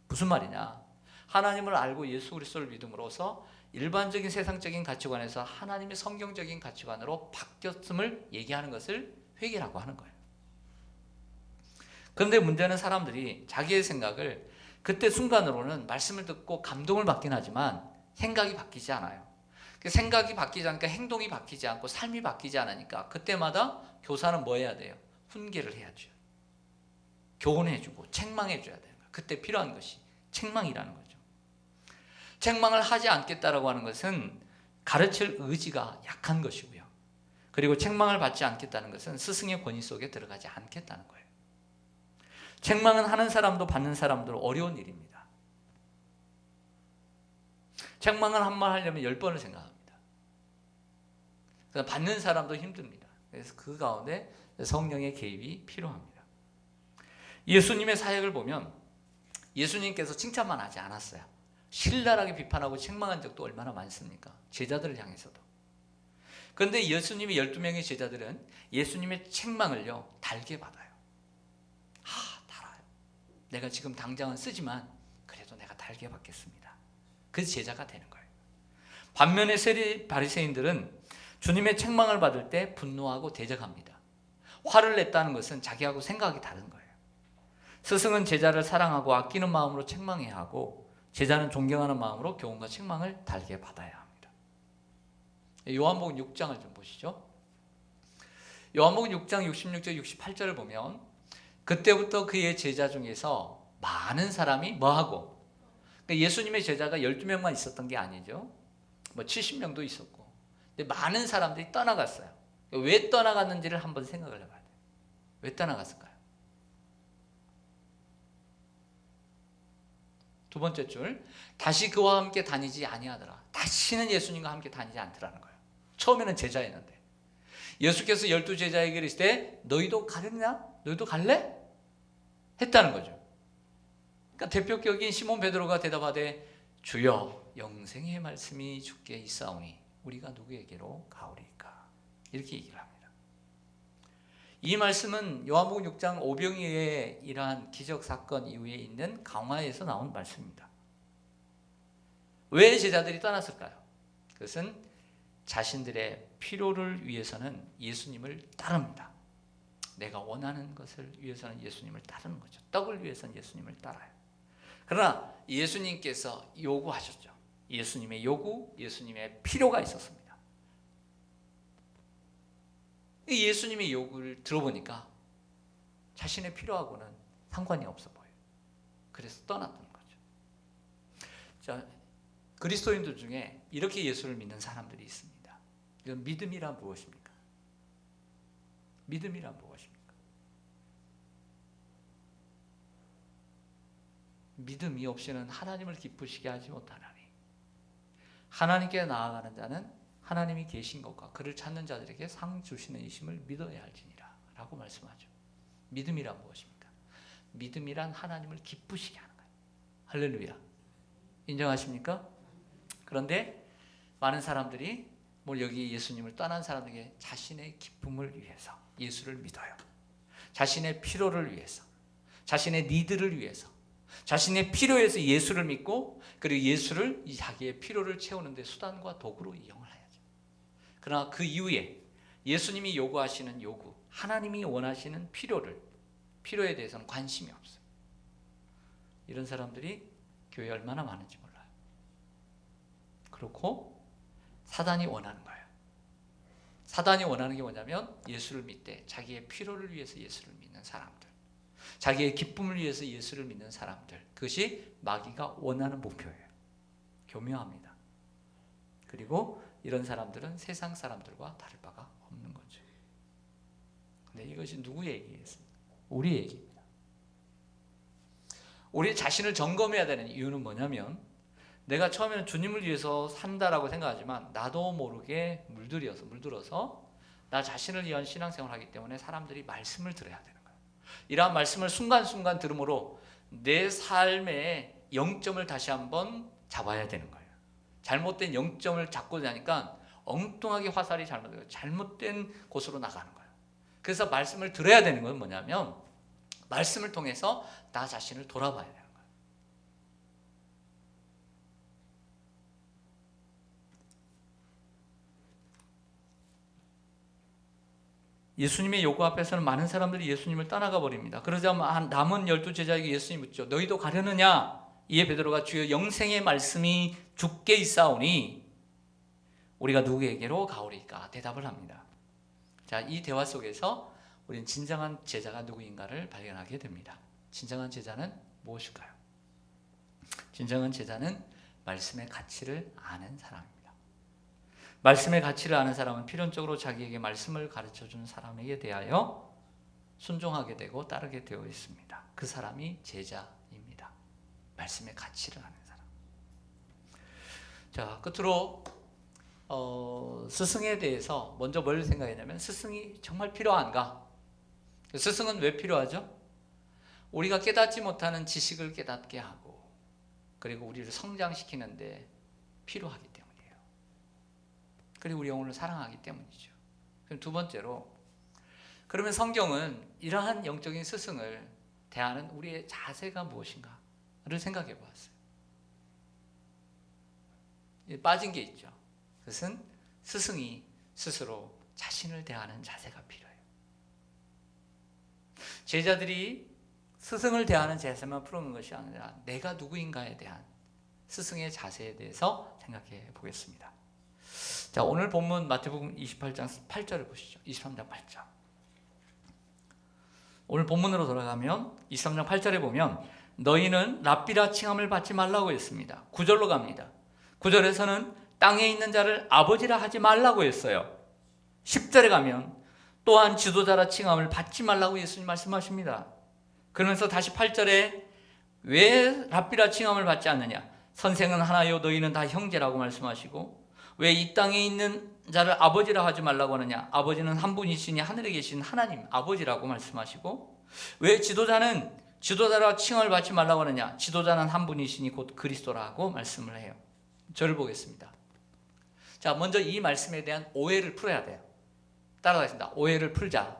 무슨 말이냐? 하나님을 알고 예수 그리스도를 믿음으로써 일반적인 세상적인 가치관에서 하나님의 성경적인 가치관으로 바뀌었음을 얘기하는 것을 회개라고 하는 거예요. 그런데 문제는 사람들이 자기의 생각을 그때 순간으로는 말씀을 듣고 감동을 받긴 하지만 생각이 바뀌지 않아요. 생각이 바뀌지 않으니까 행동이 바뀌지 않고 삶이 바뀌지 않으니까 그때마다 교사는 뭐 해야 돼요? 훈계를 해야죠. 교훈해주고 책망해줘야 돼요. 그때 필요한 것이 책망이라는 거죠. 책망을 하지 않겠다라고 하는 것은 가르칠 의지가 약한 것이고요. 그리고 책망을 받지 않겠다는 것은 스승의 권위 속에 들어가지 않겠다는 거예요. 책망은 하는 사람도 받는 사람도 어려운 일입니다. 책망을 한 번 하려면 10번을 생각합니다. 받는 사람도 힘듭니다. 그래서 그 가운데 성령의 개입이 필요합니다. 예수님의 사역을 보면 예수님께서 칭찬만 하지 않았어요. 신랄하게 비판하고 책망한 적도 얼마나 많습니까? 제자들을 향해서도. 그런데 예수님의 12명의 제자들은 예수님의 책망을요 달게 받아요. 달아요. 내가 지금 당장은 쓰지만 그래도 내가 달게 받겠습니다. 그 제자가 되는 거예요. 반면에 바리새인들은 주님의 책망을 받을 때 분노하고 대적합니다. 화를 냈다는 것은 자기하고 생각이 다른 거예요. 스승은 제자를 사랑하고 아끼는 마음으로 책망해야 하고 제자는 존경하는 마음으로 교훈과 책망을 달게 받아야 합니다. 요한복음 6장을 좀 보시죠. 요한복음 6장 66절 68절을 보면 그때부터 그의 제자 중에서 많은 사람이 뭐하고, 그러니까 예수님의 제자가 12명만 있었던 게 아니죠. 70명도 있었고, 근데 많은 사람들이 떠나갔어요. 왜 떠나갔는지를 한번 생각을 해봐야 돼요. 왜 떠나갔을까요? 두 번째 줄, 다시 그와 함께 다니지 아니하더라. 다시는 예수님과 함께 다니지 않더라는 거예요. 처음에는 제자였는데 예수께서 12제자에게 이르실 때 너희도 가겠냐? 너희도 갈래? 했다는 거죠. 그러니까 대표격인 시몬 베드로가 대답하되 주여 영생의 말씀이 주께 있사오니 우리가 누구에게로 가오리까? 이렇게 얘기를 합니다. 이 말씀은 요한복음 6장 오병이어의 이러한 기적 사건 이후에 있는 강화에서 나온 말씀입니다. 왜 제자들이 떠났을까요? 그것은 자신들의 필요를 위해서는 예수님을 따릅니다. 내가 원하는 것을 위해서는 예수님을 따르는 거죠. 떡을 위해서는 예수님을 따라요. 그러나 예수님께서 요구하셨죠. 예수님의 요구, 예수님의 필요가 있었습니다. 이 예수님의 요구를 들어보니까 자신의 필요하고는 상관이 없어 보여요. 그래서 떠났던 거죠. 자, 그리스도인들 중에 이렇게 예수를 믿는 사람들이 있습니다. 이건 믿음이란 무엇입니까? 믿음이란 무엇입니까? 믿음이 없이는 하나님을 기쁘시게 하지 못하나니 하나님께 나아가는 자는 하나님이 계신 것과 그를 찾는 자들에게 상 주시는 이심을 믿어야 할지니라 라고 말씀하죠. 믿음이란 무엇입니까? 믿음이란 하나님을 기쁘시게 하는 거예요. 할렐루야. 인정하십니까? 그런데 많은 사람들이 여기 예수님을 떠난 사람에게 자신의 기쁨을 위해서 예수를 믿어요. 자신의 필요를 위해서, 자신의 니드를 위해서, 자신의 필요에서 예수를 믿고 그리고 예수를 자기의 필요를 채우는 데 수단과 도구로 이용을 해야죠. 그러나 그 이후에 예수님이 요구하시는 요구, 하나님이 원하시는 필요에 대해서는 관심이 없어요. 이런 사람들이 교회에 얼마나 많은지 몰라요. 그렇고 사단이 원하는 거예요. 사단이 원하는 게 뭐냐면 예수를 믿되 자기의 필요를 위해서 예수를 믿는 사람들, 자기의 기쁨을 위해서 예수를 믿는 사람들, 그것이 마귀가 원하는 목표예요. 교묘합니다. 그리고 이런 사람들은 세상 사람들과 다를 바가 없는 거죠. 근데 이것이 누구 얘기겠습니까? 우리 얘기입니다. 우리 자신을 점검해야 되는 이유는 뭐냐면 내가 처음에는 주님을 위해서 산다라고 생각하지만 나도 모르게 물들어서 나 자신을 위한 신앙생활을 하기 때문에 사람들이 말씀을 들어야 되는 거예요. 이러한 말씀을 순간순간 들음으로 내 삶의 영점을 다시 한번 잡아야 되는 거예요. 잘못된 영점을 잡고 나니까 엉뚱하게 화살이 잘못된 곳으로 나가는 거예요. 그래서 말씀을 들어야 되는 건 뭐냐면 말씀을 통해서 나 자신을 돌아봐야 돼요. 예수님의 요구 앞에서는 많은 사람들이 예수님을 떠나가 버립니다. 그러자 남은 12제자에게 예수님이 묻죠. 너희도 가려느냐? 이에 베드로가 주여 영생의 말씀이 주께 있사오니 우리가 누구에게로 가오리까? 대답을 합니다. 자, 이 대화 속에서 우리는 진정한 제자가 누구인가를 발견하게 됩니다. 진정한 제자는 무엇일까요? 진정한 제자는 말씀의 가치를 아는 사람입니다. 말씀의 가치를 아는 사람은 필연적으로 자기에게 말씀을 가르쳐주는 사람에게 대하여 순종하게 되고 따르게 되어 있습니다. 그 사람이 제자입니다. 말씀의 가치를 아는 사람. 자, 끝으로 스승에 대해서 먼저 뭘 생각했냐면 스승이 정말 필요한가? 스승은 왜 필요하죠? 우리가 깨닫지 못하는 지식을 깨닫게 하고 그리고 우리를 성장시키는데 필요하기 때문이에요. 그리고 우리 영혼을 사랑하기 때문이죠. 그럼 두 번째로, 그러면 성경은 이러한 영적인 스승을 대하는 우리의 자세가 무엇인가를 생각해 보았어요. 빠진 게 있죠. 그것은 스승이 스스로 자신을 대하는 자세가 필요해요. 제자들이 스승을 대하는 자세만 풀어놓은 것이 아니라 내가 누구인가에 대한 스승의 자세에 대해서 생각해 보겠습니다. 자, 오늘 본문 마태복음 28장 8절을 보시죠. 23장 8절. 오늘 본문으로 돌아가면 23장 8절에 보면 너희는 랍비라 칭함을 받지 말라고 했습니다. 9절로 갑니다. 9절에서는 땅에 있는 자를 아버지라 하지 말라고 했어요. 10절에 가면 또한 지도자라 칭함을 받지 말라고 예수님 말씀하십니다. 그러면서 다시 8절에 왜 랍비라 칭함을 받지 않느냐? 선생은 하나요 너희는 다 형제라고 말씀하시고 왜 이 땅에 있는 자를 아버지라 하지 말라고 하느냐? 아버지는 한 분이시니 하늘에 계신 하나님 아버지라고 말씀하시고 왜 지도자라 칭함을 받지 말라고 하느냐? 지도자는 한 분이시니 곧 그리스도라고 말씀을 해요. 저를 보겠습니다. 자, 먼저 이 말씀에 대한 오해를 풀어야 돼요. 따라가겠습니다. 오해를 풀자.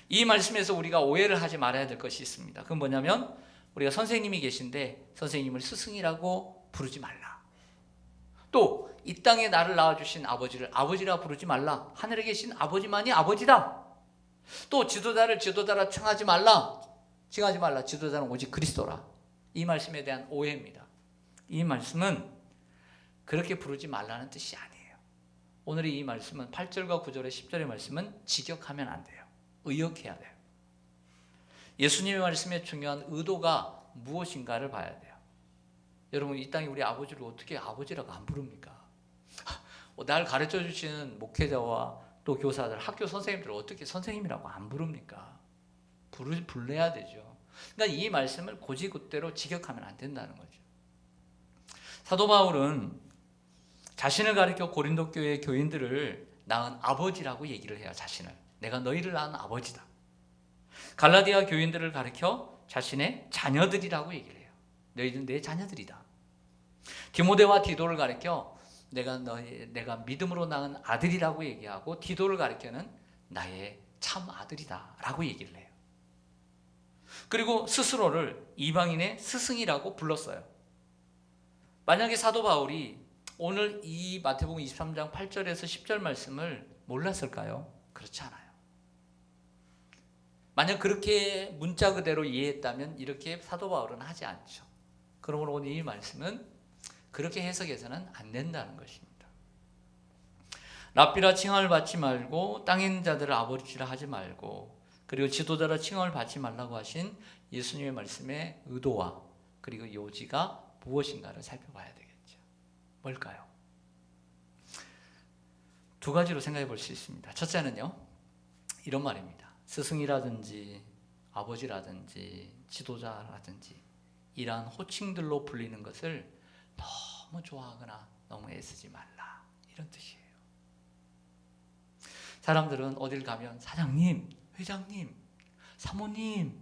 이 말씀에서 우리가 오해를 하지 말아야 될 것이 있습니다. 그건 뭐냐면 우리가 선생님이 계신데 선생님을 스승이라고 부르지 말라. 또 이 땅에 나를 낳아주신 아버지를 아버지라 부르지 말라. 하늘에 계신 아버지만이 아버지다. 또 지도자를 지도자라 칭하지 말라. 지도자는 오직 그리스도라. 이 말씀에 대한 오해입니다. 이 말씀은 그렇게 부르지 말라는 뜻이 아니에요. 오늘 이 말씀은 8절과 9절의 10절의 말씀은 직역하면 안 돼요. 의역해야 돼요. 예수님의 말씀의 중요한 의도가 무엇인가를 봐야 돼요. 여러분, 이 땅에 우리 아버지를 어떻게 아버지라고 안 부릅니까? 날 가르쳐 주시는 목회자와 또 교사들, 학교 선생님들을 어떻게 선생님이라고 안 부릅니까? 불러야 되죠. 그러니까 이 말씀을 고지고대로 직역하면 안 된다는 거죠. 사도 바울은 자신을 가리켜 고린도 교회 교인들을 낳은 아버지라고 얘기를 해요. 자신을. 내가 너희를 낳은 아버지다. 갈라디아 교인들을 가리켜 자신의 자녀들이라고 얘기를 해요. 너희는 내 자녀들이다. 디모데와 디도를 가리켜 내가 믿음으로 낳은 아들이라고 얘기하고 디도를 가리켜는 나의 참 아들이다라고 얘기를 해요. 그리고 스스로를 이방인의 스승이라고 불렀어요. 만약에 사도 바울이 오늘 이 마태복음 23장 8절에서 10절 말씀을 몰랐을까요? 그렇지 않아요. 만약 그렇게 문자 그대로 이해했다면 이렇게 사도 바울은 하지 않죠. 그러므로 오늘 이 말씀은 그렇게 해석해서는 안 된다는 것입니다. 랍비라 칭함을 받지 말고 땅에 있는 자들을 아버지라 하지 말고 그리고 지도자라 칭함을 받지 말라고 하신 예수님의 말씀의 의도와 그리고 요지가 무엇인가를 살펴봐야 되겠죠. 뭘까요? 두 가지로 생각해 볼 수 있습니다. 첫째는요, 이런 말입니다. 스승이라든지 아버지라든지 지도자라든지 이러한 호칭들로 불리는 것을 너무 좋아하거나 너무 애쓰지 말라, 이런 뜻이에요. 사람들은 어딜 가면 사장님, 회장님, 사모님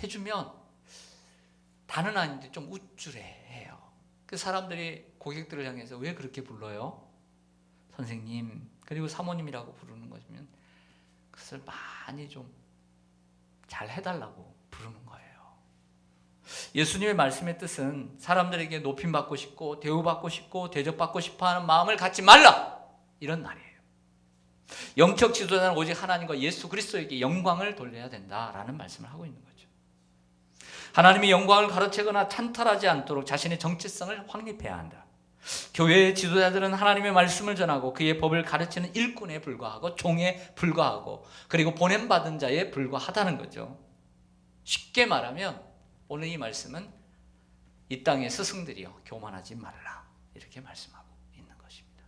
해주면 다는 아닌데 좀 우쭐해해요. 그 사람들이 고객들을 향해서 왜 그렇게 불러요? 선생님 그리고 사모님이라고 부르는 것이면 그것을 많이 좀 잘 해달라고 부르는 거예요. 예수님의 말씀의 뜻은 사람들에게 높임받고 싶고 대우받고 싶고 대접받고 싶어하는 마음을 갖지 말라, 이런 말이에요. 영적 지도자는 오직 하나님과 예수 그리스도에게 영광을 돌려야 된다라는 말씀을 하고 있는 거죠. 하나님의 영광을 가로채거나 찬탈하지 않도록 자신의 정체성을 확립해야 한다. 교회의 지도자들은 하나님의 말씀을 전하고 그의 법을 가르치는 일꾼에 불과하고 종에 불과하고 그리고 보냄받은 자에 불과하다는 거죠. 쉽게 말하면 오늘 이 말씀은 이 땅의 스승들이여 교만하지 말라, 이렇게 말씀하고 있는 것입니다.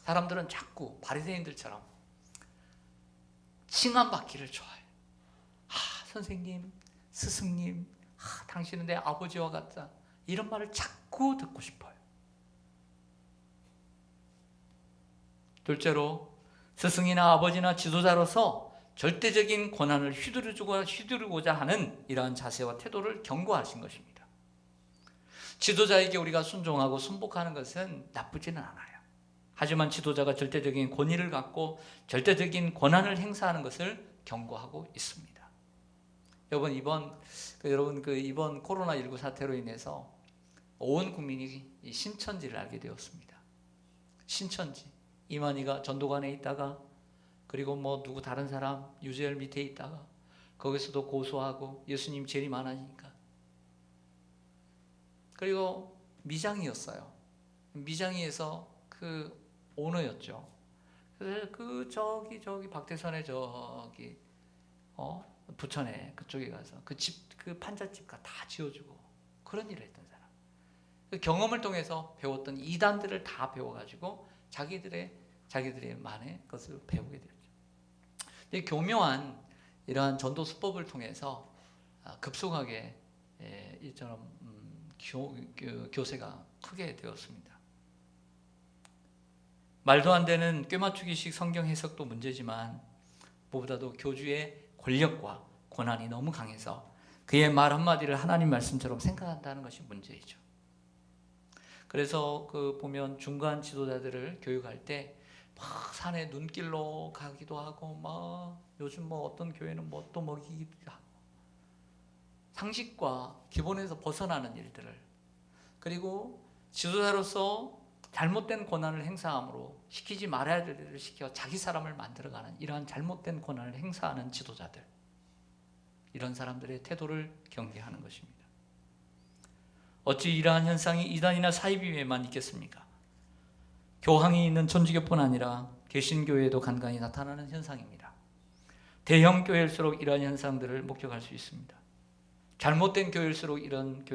사람들은 자꾸 바리새인들처럼 칭함받기를 좋아해요. 선생님, 스승님, 당신은 내 아버지와 같다, 이런 말을 자꾸 듣고 싶어요. 둘째로 스승이나 아버지나 지도자로서 절대적인 권한을 휘두르고자 하는 이러한 자세와 태도를 경고하신 것입니다. 지도자에게 우리가 순종하고 순복하는 것은 나쁘지는 않아요. 하지만 지도자가 절대적인 권위를 갖고 절대적인 권한을 행사하는 것을 경고하고 있습니다. 여러분, 이번 코로나19 사태로 인해서 온 국민이 이 신천지를 알게 되었습니다. 신천지. 이만희가 전도관에 있다가 그리고 뭐 누구 다른 사람 유재열 밑에 있다가 거기서도 고소하고 예수님 죄이 많아지니까. 그리고 미장이었어요. 미장이에서 그 오너였죠. 그래서 그 저기 박태선의 저기 부천에 그쪽에 가서 그 집 그 판잣집가 다 지어주고 그런 일을 했던 사람. 그 경험을 통해서 배웠던 이단들을 다 배워가지고 자기들의 만의 것을 배우게 되었죠. 근데 교묘한 이러한 전도 수법을 통해서 급속하게 이처럼 교세가 크게 되었습니다. 말도 안 되는 꿰맞추기식 성경 해석도 문제지만 무엇보다도 교주의 권력과 권한이 너무 강해서 그의 말 한마디를 하나님 말씀처럼 생각한다는 것이 문제이죠. 그래서 그 보면 중간 지도자들을 교육할 때 막 산에 눈길로 가기도 하고 막 요즘 뭐 어떤 교회는 뭐 또 먹이기도 하고 상식과 기본에서 벗어나는 일들을 그리고 지도자로서 잘못된 권한을 행사함으로 시키지 말아야 될 일을 시켜 자기 사람을 만들어가는 이러한 잘못된 권한을 행사하는 지도자들 이런 사람들의 태도를 경계하는 것입니다. 어찌 이러한 현상이 이단이나 사이비회에만 있겠습니까? 교황이 있는 천주교뿐 아니라 개신교회에도 간간히 나타나는 현상입니다. 대형 교회일수록 이러한 현상들을 목격할 수 있습니다. 잘못된 교회일수록 이런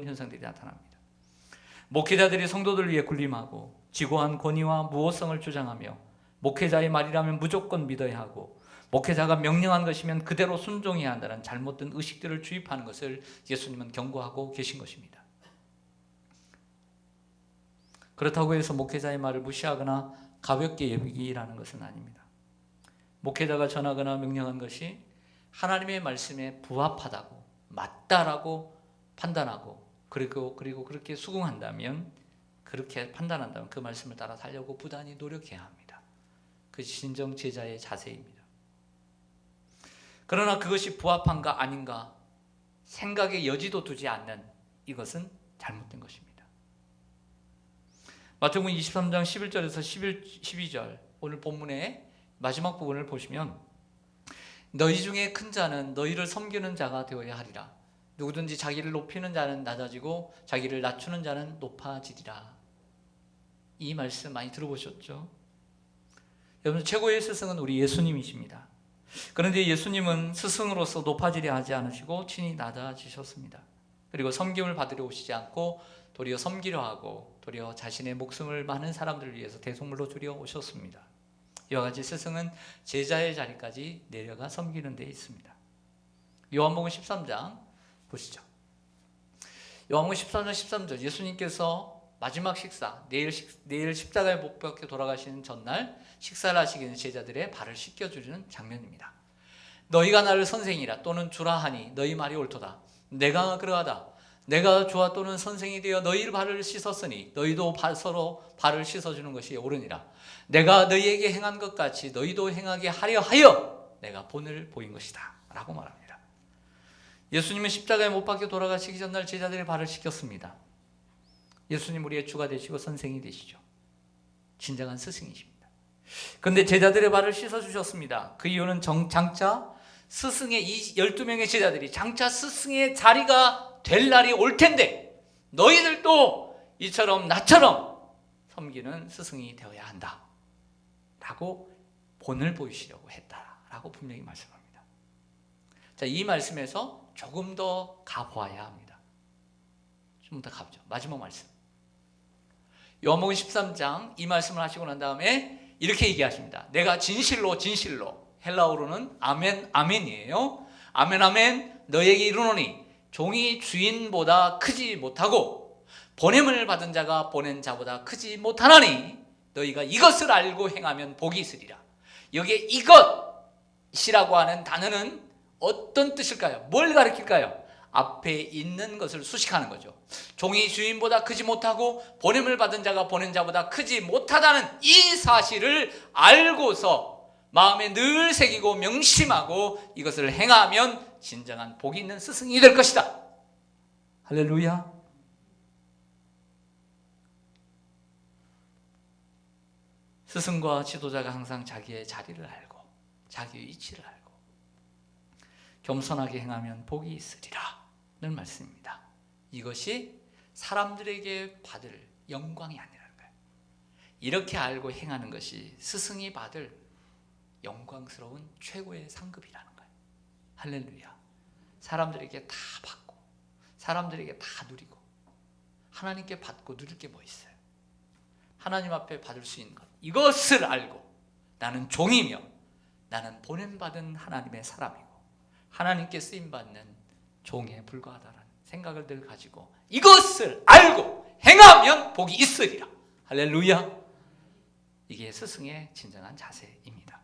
현상들이 나타납니다. 목회자들이 성도들을 위해 군림하고 지고한 권위와 무호성을 주장하며 목회자의 말이라면 무조건 믿어야 하고 목회자가 명령한 것이면 그대로 순종해야 한다는 잘못된 의식들을 주입하는 것을 예수님은 경고하고 계신 것입니다. 그렇다고 해서 목회자의 말을 무시하거나 가볍게 여기라는 것은 아닙니다. 목회자가 전하거나 명령한 것이 하나님의 말씀에 부합하다고 맞다라고 판단하고 그리고 그렇게 수긍한다면 그렇게 판단한다면 그 말씀을 따라 살려고 부단히 노력해야 합니다. 그것이 진정 제자의 자세입니다. 그러나 그것이 부합한가 아닌가 생각의 여지도 두지 않는 이것은 잘못된 것입니다. 마태복음 23장 11절에서 12절 오늘 본문의 마지막 부분을 보시면 너희 중에 큰 자는 너희를 섬기는 자가 되어야 하리라. 누구든지 자기를 높이는 자는 낮아지고 자기를 낮추는 자는 높아지리라. 이 말씀 많이 들어보셨죠? 여러분 최고의 스승은 우리 예수님이십니다. 그런데 예수님은 스승으로서 높아지려 하지 않으시고 친히 낮아지셨습니다. 그리고 섬김을 받으려 오시지 않고 도리어 섬기려 하고 도리어 자신의 목숨을 많은 사람들을 위해서 대속물로 주려 오셨습니다. 이와 같이 스승은 제자의 자리까지 내려가 섬기는 데 있습니다. 요한복음 13장 보시죠. 요한복음 13장 13절 예수님께서 마지막 식사 내일 십자가에 못 박혀 돌아가시는 전날 식사를 하시기 전에 제자들의 발을 씻겨주는 장면입니다. 너희가 나를 선생이라 또는 주라 하니 너희 말이 옳도다. 내가 그러하다. 내가 주와 또는 선생이 되어 너희를 발을 씻었으니 너희도 서로 발을 씻어주는 것이 옳으니라. 내가 너희에게 행한 것 같이 너희도 행하게 하려 하여 내가 본을 보인 것이다 라고 말합니다. 예수님은 십자가에 못 박혀 돌아가시기 전날 제자들의 발을 씻겼습니다. 예수님 우리의 주가 되시고 선생이 되시죠. 진정한 스승이십니다. 그런데 제자들의 발을 씻어주셨습니다. 그 이유는 장차 스승의 이 12명의 제자들이 장차 스승의 자리가 될 날이 올 텐데 너희들도 이처럼 나처럼 섬기는 스승이 되어야 한다 라고 본을 보이시려고 했다라고 분명히 말씀합니다. 자, 이 말씀에서 조금 더 가보아야 합니다. 좀 더 가보죠. 마지막 말씀 요한복음 13장 이 말씀을 하시고 난 다음에 이렇게 얘기하십니다. 내가 진실로 헬라어로는 아멘 아멘이에요. 아멘 아멘 너에게 이르노니 종이 주인보다 크지 못하고 보냄을 받은 자가 보낸 자보다 크지 못하나니 너희가 이것을 알고 행하면 복이 있으리라. 여기에 이것이라고 하는 단어는 어떤 뜻일까요? 뭘 가리킬까요? 앞에 있는 것을 수식하는 거죠. 종이 주인보다 크지 못하고 보냄을 받은 자가 보낸 자보다 크지 못하다는 이 사실을 알고서 마음에 늘 새기고 명심하고 이것을 행하면 진정한 복이 있는 스승이 될 것이다. 할렐루야. 스승과 지도자가 항상 자기의 자리를 알고 자기의 위치를 알고 겸손하게 행하면 복이 있으리라는 말씀입니다. 이것이 사람들에게 받을 영광이 아니라는 거예요. 이렇게 알고 행하는 것이 스승이 받을 영광스러운 최고의 상급이라는 거예요. 할렐루야. 사람들에게 다 받고 사람들에게 다 누리고 하나님께 받고 누릴 게 뭐 있어요? 하나님 앞에 받을 수 있는 것, 이것을 알고 나는 종이며 나는 보냄받은 하나님의 사람이고 하나님께 쓰임받는 종에 불과하다는 생각을 늘 가지고 이것을 알고 행하면 복이 있으리라. 할렐루야. 이게 스승의 진정한 자세입니다.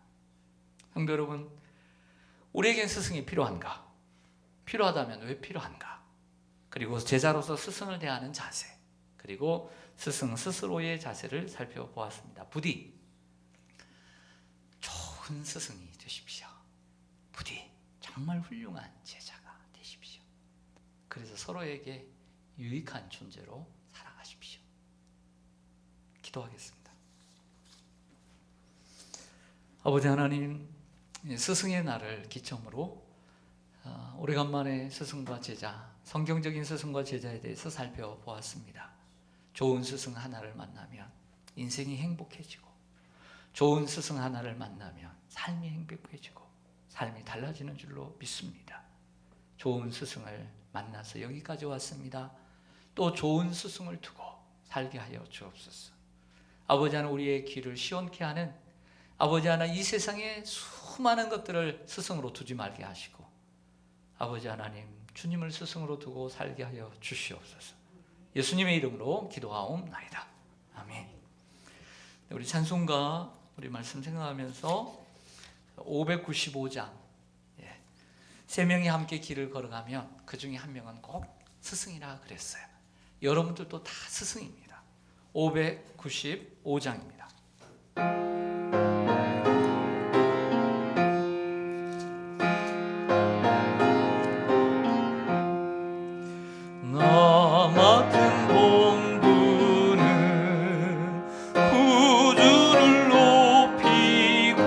성도 여러분, 우리에겐 스승이 필요한가? 필요하다면 왜 필요한가? 그리고 제자로서 스승을 대하는 자세, 그리고 스승 스스로의 자세를 살펴보았습니다. 부디 좋은 스승이 되십시오. 부디 정말 훌륭한 제자가 되십시오. 그래서 서로에게 유익한 존재로 살아가십시오. 기도하겠습니다. 아버지 하나님, 스승의 날을 기점으로 오래간만에 스승과 제자, 성경적인 스승과 제자에 대해서 살펴보았습니다. 좋은 스승 하나를 만나면 인생이 행복해지고 좋은 스승 하나를 만나면 삶이 행복해지고 삶이 달라지는 줄로 믿습니다. 좋은 스승을 만나서 여기까지 왔습니다. 또 좋은 스승을 두고 살게 하여 주옵소서. 아버지 하나, 우리의 길을 시원케 하는 아버지 하나, 이 세상에 수많은 것들을 스승으로 두지 말게 하시고 아버지 하나님, 주님을 스승으로 두고 살게 하여 주시옵소서. 예수님의 이름으로 기도하옵나이다. 아멘. 우리 찬송가 우리 말씀 생각하면서 595장, 세 명이 함께 길을 걸어가면 그 중에 한 명은 꼭 스승이라 그랬어요. 여러분들도 다 스승입니다. 595장입니다. 나 맡은 본분은 구주를 높이고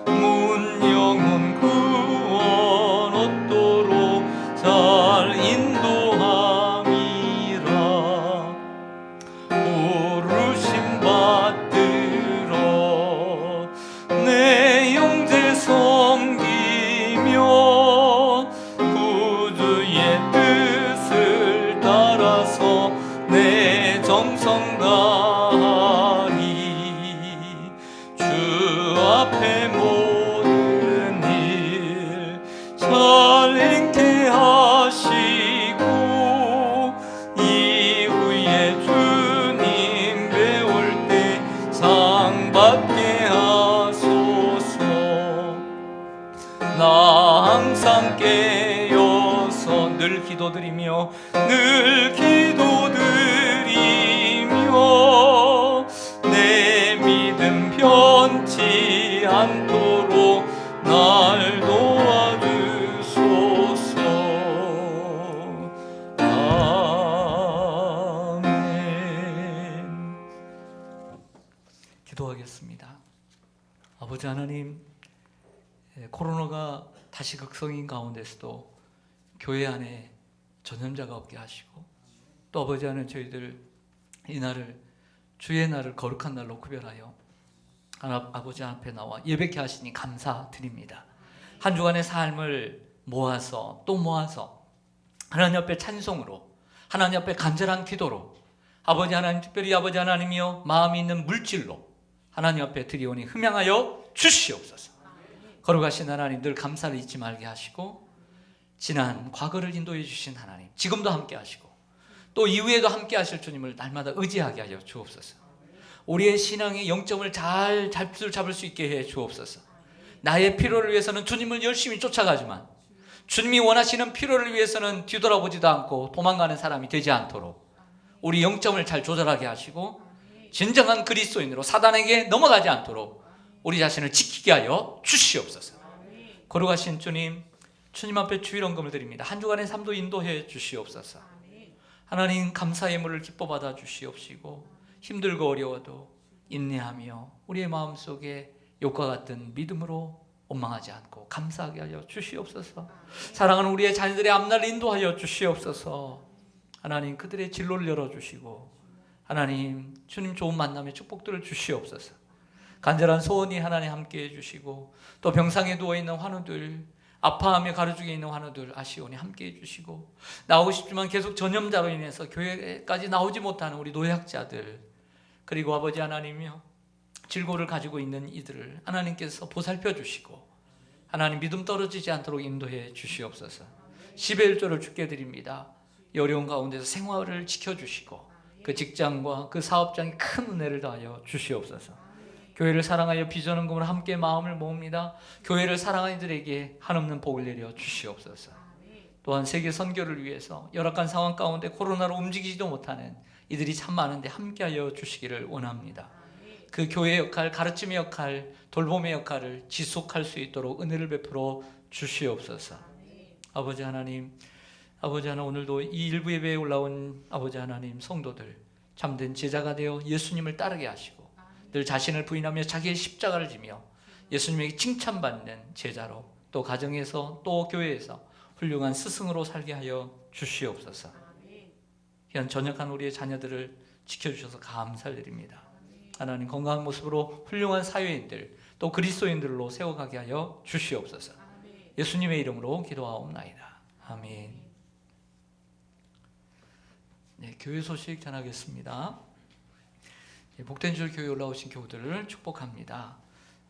문영은 구원 얻도록 잘 인도함이라. 부르심 받들어 내 형제 섬기며 구주의 뜻을 따라서 내 정성 다하리. 주 앞에 모든 일 잘 행케 하시고 이후에 주님 배울 때 상 받게 하소서. 나 항상 깨어서 늘 기도드리며 내 믿음 변치 않도록 날 도와주소서. 아멘. 기도하겠습니다. 아버지 하나님, 코로나가 다시 극성인 가운데서도 교회 안에 전염자가 없게 하시고 또 아버지 하나님, 저희들 이 날을 주의 날을 거룩한 날로 구별하여 아버지 앞에 나와 예배케 하시니 감사드립니다. 한 주간의 삶을 모아서 또 모아서 하나님 앞에 찬송으로, 하나님 앞에 간절한 기도로, 아버지 하나님, 특별히 아버지 하나님이여 마음이 있는 물질로 하나님 앞에 드리오니 흠양하여 주시옵소서. 거룩하신 하나님, 늘 감사를 잊지 말게 하시고 지난 과거를 인도해 주신 하나님, 지금도 함께 하시고 또 이후에도 함께 하실 주님을 날마다 의지하게 하여 주옵소서. 우리의 신앙의 영점을 잘 잡을 수 있게 해 주옵소서. 나의 필요를 위해서는 주님을 열심히 쫓아가지만 주님이 원하시는 필요를 위해서는 뒤돌아보지도 않고 도망가는 사람이 되지 않도록 우리 영점을 잘 조절하게 하시고 진정한 그리스도인으로 사단에게 넘어가지 않도록 우리 자신을 지키게 하여 주시옵소서. 거룩하신 주님, 주님 앞에 주일원금을 드립니다. 한 주간의 삶도 인도해 주시옵소서. 하나님, 감사의 물을 기뻐 받아 주시옵시고 힘들고 어려워도 인내하며 우리의 마음속에 욕과 같은 믿음으로 원망하지 않고 감사하게 하여 주시옵소서. 사랑하는 우리의 자녀들의 앞날 인도하여 주시옵소서. 하나님, 그들의 진로를 열어주시고 하나님, 주님 좋은 만남의 축복들을 주시옵소서. 간절한 소원이 하나님 함께해 주시고, 또 병상에 누워있는 환우들, 아파하며 가로중에 있는 환우들 아시오니 함께해 주시고, 나오고 싶지만 계속 전염자로 인해서 교회까지 나오지 못하는 우리 노약자들, 그리고 아버지 하나님이여 질고를 가지고 있는 이들을 하나님께서 보살펴 주시고 하나님, 믿음 떨어지지 않도록 인도해 주시옵소서. 11조를 주께 드립니다. 이 어려운 가운데서 생활을 지켜주시고 그 직장과 그 사업장에 큰 은혜를 더하여 주시옵소서. 교회를 사랑하여 비전헌금을 함께 마음을 모읍니다. 교회를 사랑하는 이들에게 한없는 복을 내려 주시옵소서. 또한 세계 선교를 위해서 열악한 상황 가운데 코로나로 움직이지도 못하는 이들이 참 많은데 함께하여 주시기를 원합니다. 그 교회의 역할, 가르침의 역할, 돌봄의 역할을 지속할 수 있도록 은혜를 베풀어 주시옵소서. 아버지 하나님, 아버지 하나님, 오늘도 이 일부 예배에 올라온 아버지 하나님 성도들 참된 제자가 되어 예수님을 따르게 하시고 늘 자신을 부인하며 자기의 십자가를 지며 예수님에게 칭찬받는 제자로, 또 가정에서 또 교회에서 훌륭한 스승으로 살게 하여 주시옵소서. 현 전역한 우리의 자녀들을 지켜주셔서 감사를 드립니다. 하나님, 건강한 모습으로 훌륭한 사회인들 또 그리스도인들로 세워가게 하여 주시옵소서. 예수님의 이름으로 기도하옵나이다. 아멘. 네, 교회 소식 전하겠습니다. 복된 줄 교회에 올라오신 교우들을 축복합니다.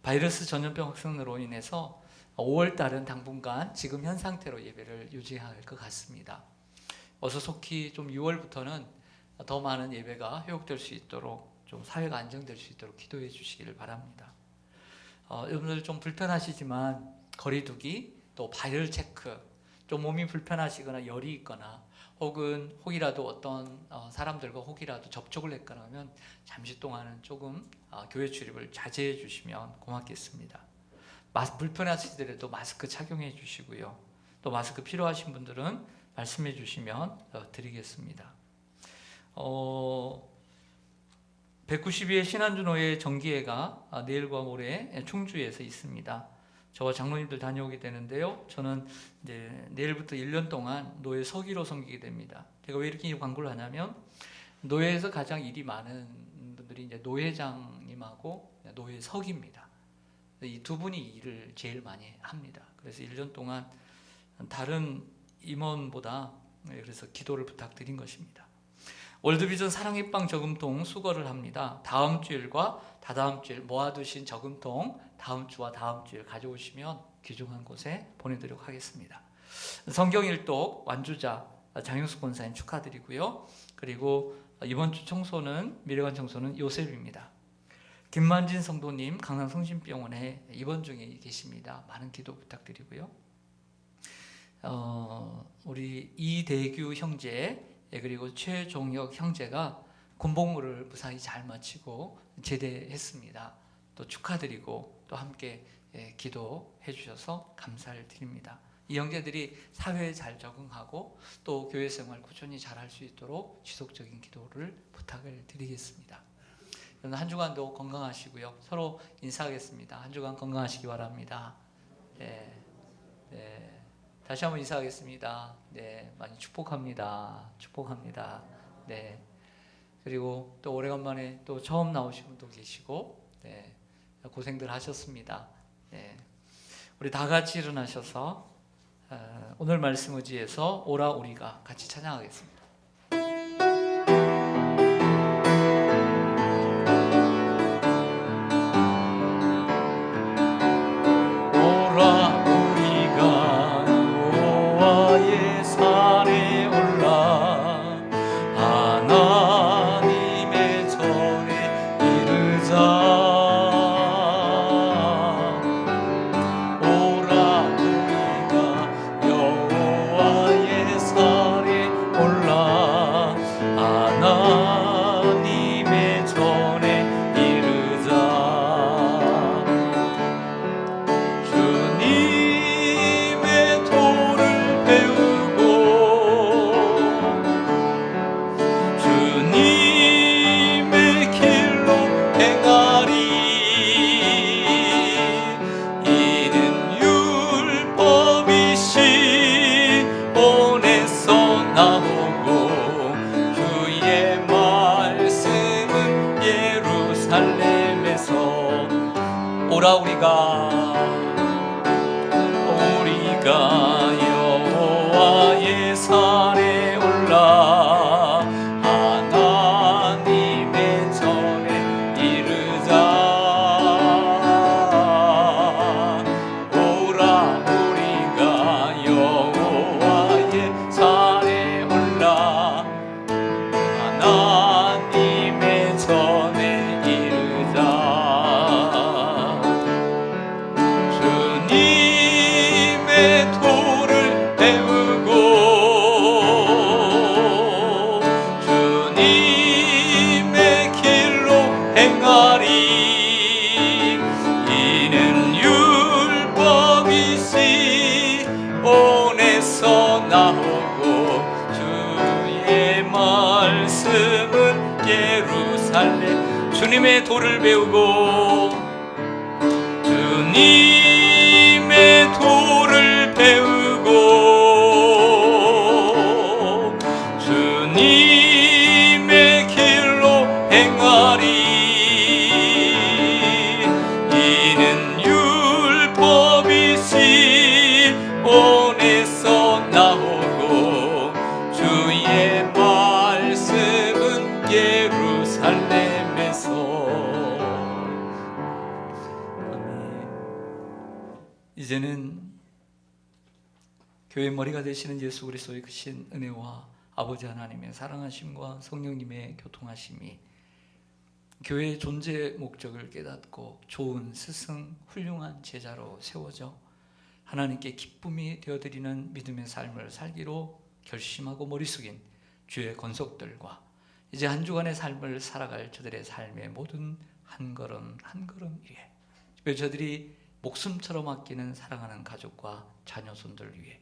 바이러스 전염병 확산으로 인해서 5월 달은 당분간 지금 현 상태로 예배를 유지할 것 같습니다. 어서 속히 좀 6월부터는 더 많은 예배가 회복될 수 있도록, 좀 사회가 안정될 수 있도록 기도해 주시기를 바랍니다. 여러분들 좀 불편하시지만 거리두기, 또 발열 체크, 좀 몸이 불편하시거나 열이 있거나 혹이라도 어떤 사람들과 혹이라도 접촉을 했거나 하면 잠시 동안은 조금 교회 출입을 자제해 주시면 고맙겠습니다. 불편하시더라도 마스크 착용해 주시고요. 또 마스크 필요하신 분들은 말씀해 주시면 드리겠습니다. 192회 신한주노회 정기회가 내일과 모레 충주에서 있습니다. 저와 장로님들 다녀오게 되는데요. 저는 이제 내일부터 1년 동안 노예 서기로 섬기게 됩니다. 제가 왜 이렇게 광고를 하냐면, 노예에서 가장 일이 많은 분들이 이제 노회장님하고 노예 서기입니다. 이 두 분이 일을 제일 많이 합니다. 그래서 1년 동안 다른 임원보다 그래서 기도를 부탁드린 것입니다. 월드비전 사랑의 빵 저금통 수거를 합니다. 다음 주일과 다다음 주일 모아두신 저금통 다음 주와 다음 주일 가져오시면 귀중한 곳에 보내드리도록 하겠습니다. 성경일독 완주자 장영숙 권사님 축하드리고요. 그리고 이번 주 청소는, 미래관 청소는 요셉입니다. 김만진 성도님 강남 성심병원에 입원 중에 계십니다. 많은 기도 부탁드리고요. 우리 이대규 형제, 그리고 최종혁 형제가 군복무를 무사히 잘 마치고 제대했습니다. 또 축하드리고 또 함께 기도해 주셔서 감사를 드립니다. 이 형제들이 사회에 잘 적응하고 또 교회 생활 꾸준히 잘할 수 있도록 지속적인 기도를 부탁을 드리겠습니다. 한 주간도 건강하시고요. 서로 인사하겠습니다. 한 주간 건강하시기 바랍니다. 네. 다시 한번 인사하겠습니다. 네, 많이 축복합니다. 축복합니다. 네. 그리고 또 오래간만에 또 처음 나오신 분도 계시고, 네, 고생들 하셨습니다. 네. 우리 다 같이 일어나셔서 오늘 말씀 의지해서 오라 우리가 같이 찬양하겠습니다. 올라 나오고 주의 말씀은 예루살렘 주님의 도를 배우고 주님의 도를 배우고 주님의 길로 행하리 이는 율법이 시온에서 나오고 주의 말씀은 예루살렘에서 이제는 교회 머리가 되시는 예수 그리스도의 크신 은혜와 아버지 하나님의 사랑하심과 성령님의 교통하심이 교회의 존재 목적을 깨닫고 좋은 스승, 훌륭한 제자로 세워져 하나님께 기쁨이 되어드리는 믿음의 삶을 살기로 결심하고 머리 숙인 주의 권속들과 이제 한 주간의 삶을 살아갈 저들의 삶의 모든 한 걸음 한 걸음 위에 특별히 저들이 목숨처럼 아끼는 사랑하는 가족과 자녀손들 위해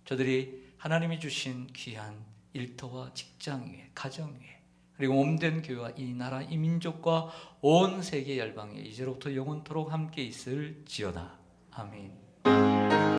저들이 하나님이 주신 귀한 일터와 직장 위에 가정 위에 그리고 몸된 교회와 이 나라 이 민족과 온 세계 열방에 이제로부터 영원토록 함께 있을지어다. 아멘.